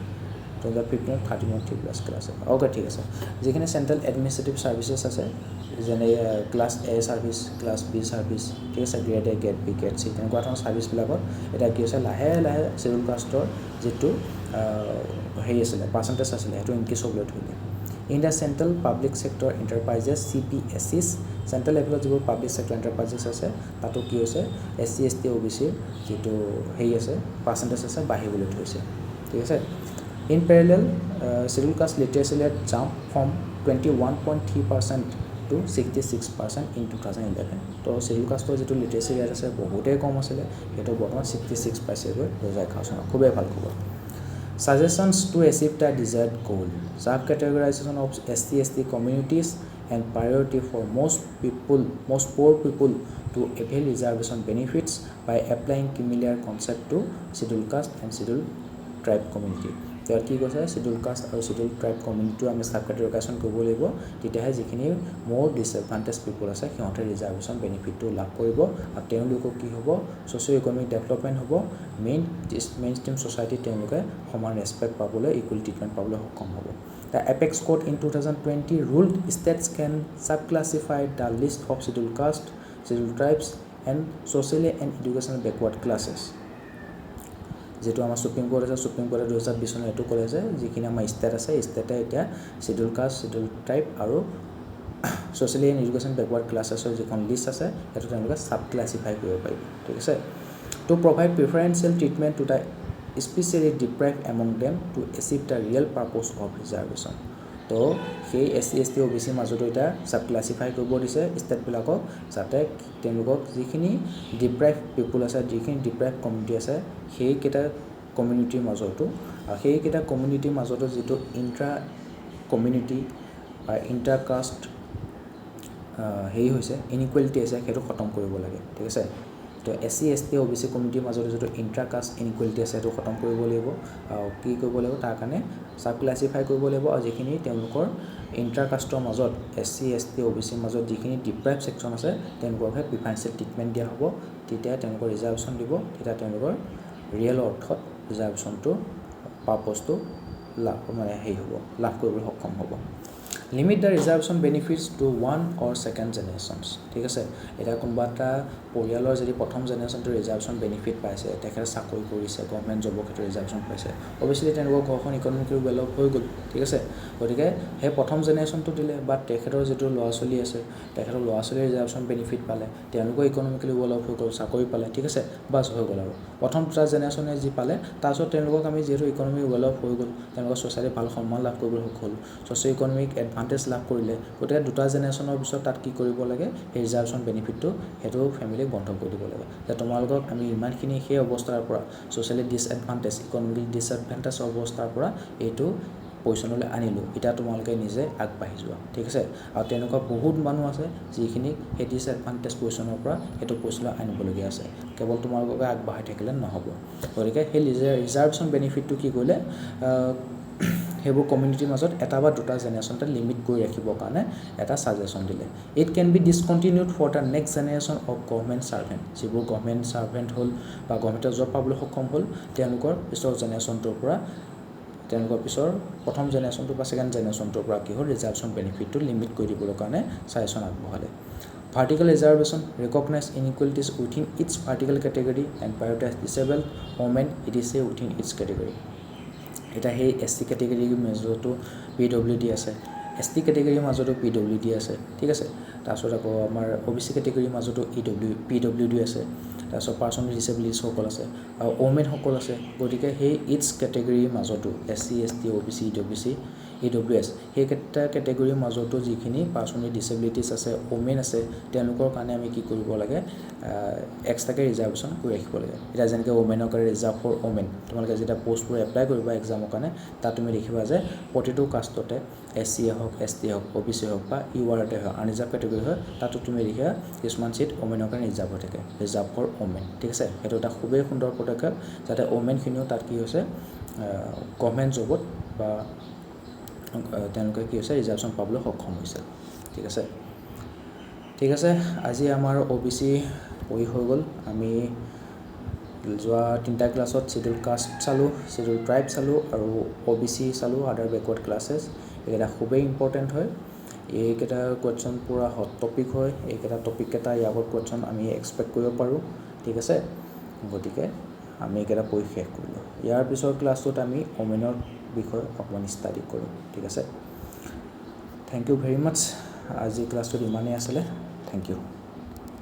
2015 13.3 plus class okay ঠিক আছে যেখানে সেন্ট্রাল এডমিনিষ্ট্ৰেটিভ সাৰ্ভিসেস আছে যেনে class A service class B service ঠিক আছে grade A grade B grade C তেনেকুৱা ধৰণৰ সাৰ্ভিস বিলাকত এটা কি আছে লাহে লাহে শিডিউল কাষ্টৰ যেটো হেই আছিল পাৰ্চেন্টেজ আছিল হেটো ইনক্ৰিজ হ'বলৈ ধৰিলে in the central public sector enterprises CPSEs central level যিবোৰ public sector enterprises আছে তাতো কি হৈছে SC ST OBC যেটো হেই আছে পাৰ্চেন্টেজ আছে বাঢ়িবলৈ ধৰিছে ঠিক আছে in parallel scheduled caste literacy rate jumped from 21.3% to 66% in 2011 তো scheduled caste যেটো literacy rate আছে বহুতেই কম আছিল হেটো বৰ্তমান 66 পাইছে গৈ 2011 চনত খুবেই ভাল খবৰ Suggestions to achieve the desired goal. Sub-categorization of SC/ST communities and priority for most poor people to avail reservation benefits by applying similar concept to scheduled caste and scheduled tribe community. There কি কৈছে scheduled caste আৰু scheduled tribe community আমি sub-categorization কৰিব লাগিব তেতিয়াহে যিখিনি more disadvantaged people আছে সিহঁতে reservation benefit টো লাভ কৰিব আৰু তেওঁলোকৰ কি হ'ব socio economic development হ'ব mainstream society তেওঁলোকে সমান ৰেসপেক্ট পাবলৈ ইকুৱেল ট্ৰিটমেন্ট পাবলৈ সক্ষম হ'ব The Apex Court in 2020 ruled states can subclassify the list of scheduled caste, scheduled tribes and socially and educational backward classes. যেটো আমাৰ সুপ্ৰিম কোৰ্ট আছে সুপ্ৰিম কোৰ্টে 2020 চনত এটো কৰিছে যিখিনি আমাৰ ষ্টেট আছে ষ্টেটে এটা শিডিউল কাষ্ট শিডিউল ট্ৰাইব আৰু সোশিয়েলি এণ্ড এডুকেশ্যন বেকৱাৰ্ড ক্লাছেছৰ যিখন লিষ্ট আছে এটো তেওঁলোকে সাব ক্লাসিফাই কৰিব পাৰিব ঠিক আছে to provide preferential treatment to the specially deprived among them to achieve the real purpose of reservation তো সেই SC ST OBC মাজতো এটা সাব ক্লাসিফাই কৰিব দিছে ষ্টেট বিলাকক যাতে তেওঁলোকক যিখিনি ডিপ্ৰাইভড পিপল আছে যিখিনি ডিপ্ৰাইভড কমিউনিটি আছে সেই কেটা কমিউনিটিৰ মাজতো আৰু সেই কেটা কমিউনিটিৰ মাজতো যেটো ইন্ট্ৰা কমিউনিটি বা ইন্টাৰ কাষ্ট হেই হৈছে ইনইকুৱেলিটি আছে হেতু খতম কৰিব লাগে ঠিক আছে তো SC ST OBC কমিউনিটিৰ মাজত যেটো ইন্ট্ৰা কাষ্ট ইনইকুৱেলিটি আছে হেতু খতম কৰিব লাগিব আৰু কি কৰিব লাগিব তাৰ কাৰণে সাব ক্লাসিফাই কৰিব লাগিব আৰু যিখিনি তেওঁলোকৰ ইন্ট্ৰা কাষ্টৰ মাজত SC ST OBC মাজত যিখিনি ডিপ্ৰাইভ সেকশন আছে তেওঁলোককহে প্ৰিফাৰেন্সিয়েল ট্ৰিটমেন্ট দিয়া হ'ব তেতিয়া তেওঁলোকৰ ৰিজাৰ্ভেশ্যন দিব তেতিয়া তেওঁলোকৰ ৰিয়েল অৰ্থত ৰিজাৰ্ভেশ্যনটো পাৰপজটো লাভ মানে হেই হ'ব লাভ কৰিবলৈ সক্ষম হ'ব limit the reservation benefits to one or second generations ঠিক আছে এটা কোনবাটা পৰিয়ালৰ যদি প্ৰথম জেনেৰেশ্যনটো ৰিজাৰ্ভেশ্যন বেনিফিট পাইছে তেখেতে চাকৰি কৰিছে গভৰ্ণমেণ্ট জবৰ ক্ষেত্ৰত ৰিজাৰ্ভেশ্যন পাইছে অবভিয়াসলি তেওঁলোকৰ ঘৰখন ইকনমিক্যালি ডেভেলপ হৈ গ'ল ঠিক আছে গতিকে সেই প্ৰথম জেনেৰেশ্যনটো দিলে বা তেখেতৰ যেটো ল'ৰা ছোৱালী আছে তেখেতৰ ল'ৰা ছোৱালীৰ ৰিজাৰ্ভেশ্যন বেনিফিট পালে তেওঁলোকৰ ইকনমিক্যালি ডেভেলপ হৈ গ'ল চাকৰি পালে ঠিক আছে বাস হৈ গ'ল আৰু প্ৰথম দুটা জেনেৰেশ্যনে যি পালে তাৰছত তেওঁলোকক আমি যেটো ইকনমি ডেভেলপ হৈ গ'ল তেওঁলোকৰ সোসাইটি ভাল সন্মান লাভ কৰিবলৈ হ'ল সোশিও ইকনমিক এডভান্টেজ লাভ কৰিলে গতিকে দুটা জেনেৰেশ্যনৰ পিছত তাত কি কৰিব লাগে এই ৰিজাৰ্ভেশ্যন বেনিফিটটো হেতু ফ্যামিলিক বন্ধ কৰি দিব লাগে যে তোমালোকক আমি ইমানখিনি সেই অৱস্থাৰ পৰা সোশিয়েলি ডিসএডভান্টেজ ইকনমিক ডিসএডভান্টেজ অৱস্থাৰ পৰা এইটো পজিশনলৈ আনিলো এটা তোমালোকে নিজে আগবাঢ়ি যোৱা ঠিক আছে আৰু তেনেকুৱা বহুত মানুহ আছে যিখিনি এই ডিসএডভান্টেজ পজিশনৰ পৰা এটো পজিশনলৈ আনিবলগীয়া আছে কেৱল তোমালোকক আগবাঢ়ি থাকিলে নহব গতিকে সেই ৰিজাৰ্ভেশ্যন বেনিফিটটো কি কৰিলে হেবোৰ কমিউনিটিৰ মাজত এটা বা দুটা জেনেৰেশ্যনতে লিমিট কৰি ৰাখিবৰ কাৰণে এটা সাজেশন দিলে it can be discontinued for the next generation of government servant যিবোৰ গভৰ্ণমেণ্ট সাৰ্ভেন্ট হ'ল বা গভৰ্ণমেণ্টৰ জব পাবলৈ সক্ষম হ'ল তেওঁলোকৰ পিছৰ জেনেৰেশ্যনটোৰ পৰা তেওঁলোকৰ পিছৰ প্ৰথম জেনেৰেশ্যনটো বা সেকেন্ড জেনেৰেশ্যনটোৰ পৰা কি হ'ল ৰিজাৰ্ভেশ্যন বেনিফিটটো লিমিট কৰি দিবৰ কাৰণে সাজেশন আগবঢ়ালে Vertical reservation recognize inequalities within each vertical category and prioritize disabled women etc within each category. এটা হে SC category মাজতো PWD আছে ST category মাজতো PWD আছে ঠিক আছে তাৰছত আকৌ আমাৰ OBC category মাজতো PWD আছে তাৰপিছত পাৰ্চন উইথ ডিছেবিলিটিছ সকল আছে আৰু ওমেন সকল আছে গতিকে সেই ইটছ কেটেগৰীৰ মাজতো SC ST OBC EWC EWS সেইকেইটা কেটেগৰীৰ মাজতো যিখিনি পাৰ্চন উইথ ডিছেবিলিটিছ আছে ওমেন আছে তেওঁলোকৰ কাৰণে আমি কি কৰিব লাগে এক্সট্ৰাকে ৰিজাৰ্ভেশ্যন কৰি ৰাখিব লাগে এতিয়া যেনেকৈ ওমেনৰ কাৰণে ৰিজাৰ্ভ ফৰ ওমেন তোমালোকে যেতিয়া পোষ্টবোৰ এপ্লাই কৰিবা এক্সামৰ কাৰণে তাত তুমি দেখিবা যে প্ৰতিটো কাষ্টতে SC হওক ST হওক OBC হওক বা URতে হওক আনৰিজাৰ্ভ কেটেগৰী হয় তাতো তুমি দেখিবা কিছুমান চিট ওমেনৰ কাৰণে ৰিজাৰ্ভ হৈ থাকে ৰিজাৰ্ভ ফৰ ওমেন ঠিক আছে সেইটো এটা খুবেই সুন্দৰ পদক্ষেপ যাতে ওমেনখিনিও তাত কি হৈছে গভৰ্ণমেণ্ট জবত বা তেওঁলোকে কি হৈছে ৰিজাৰ্ভেশ্যন পাবলৈ সক্ষম হৈছে ঠিক আছে আজি আমাৰ OBC পঢ়ি হৈ গ'ল আমি যোৱা 3টা ক্লাছত শিডিউল কাষ্ট চালোঁ শিডিউল ট্ৰাইব চালোঁ আৰু OBC চালোঁ আদাৰ বেকৱাৰ্ড ক্লাছেছ এইকেইটা খুবেই ইম্পৰ্টেণ্ট হয় এইকেইটা কুৱেশ্যন পূৰা হট টপিক হয় এইকেইটা টপিককেইটা ইয়াৰ আগত কুৱেশ্যন আমি এক্সপেক্ট কৰিব পাৰোঁ ঠিক আছে গতিকে আমি এইকেইটা পঢ়ি শেষ কৰিলোঁ ইয়াৰ পিছৰ ক্লাছটোত আমি ওমেনৰ বিষয়ে অকণমান ষ্টাডি কৰোঁ ঠিক আছে থেংক ইউ ভেৰি মাছ আজি ক্লাছটোত ইমানেই আছিলে থেংক ইউ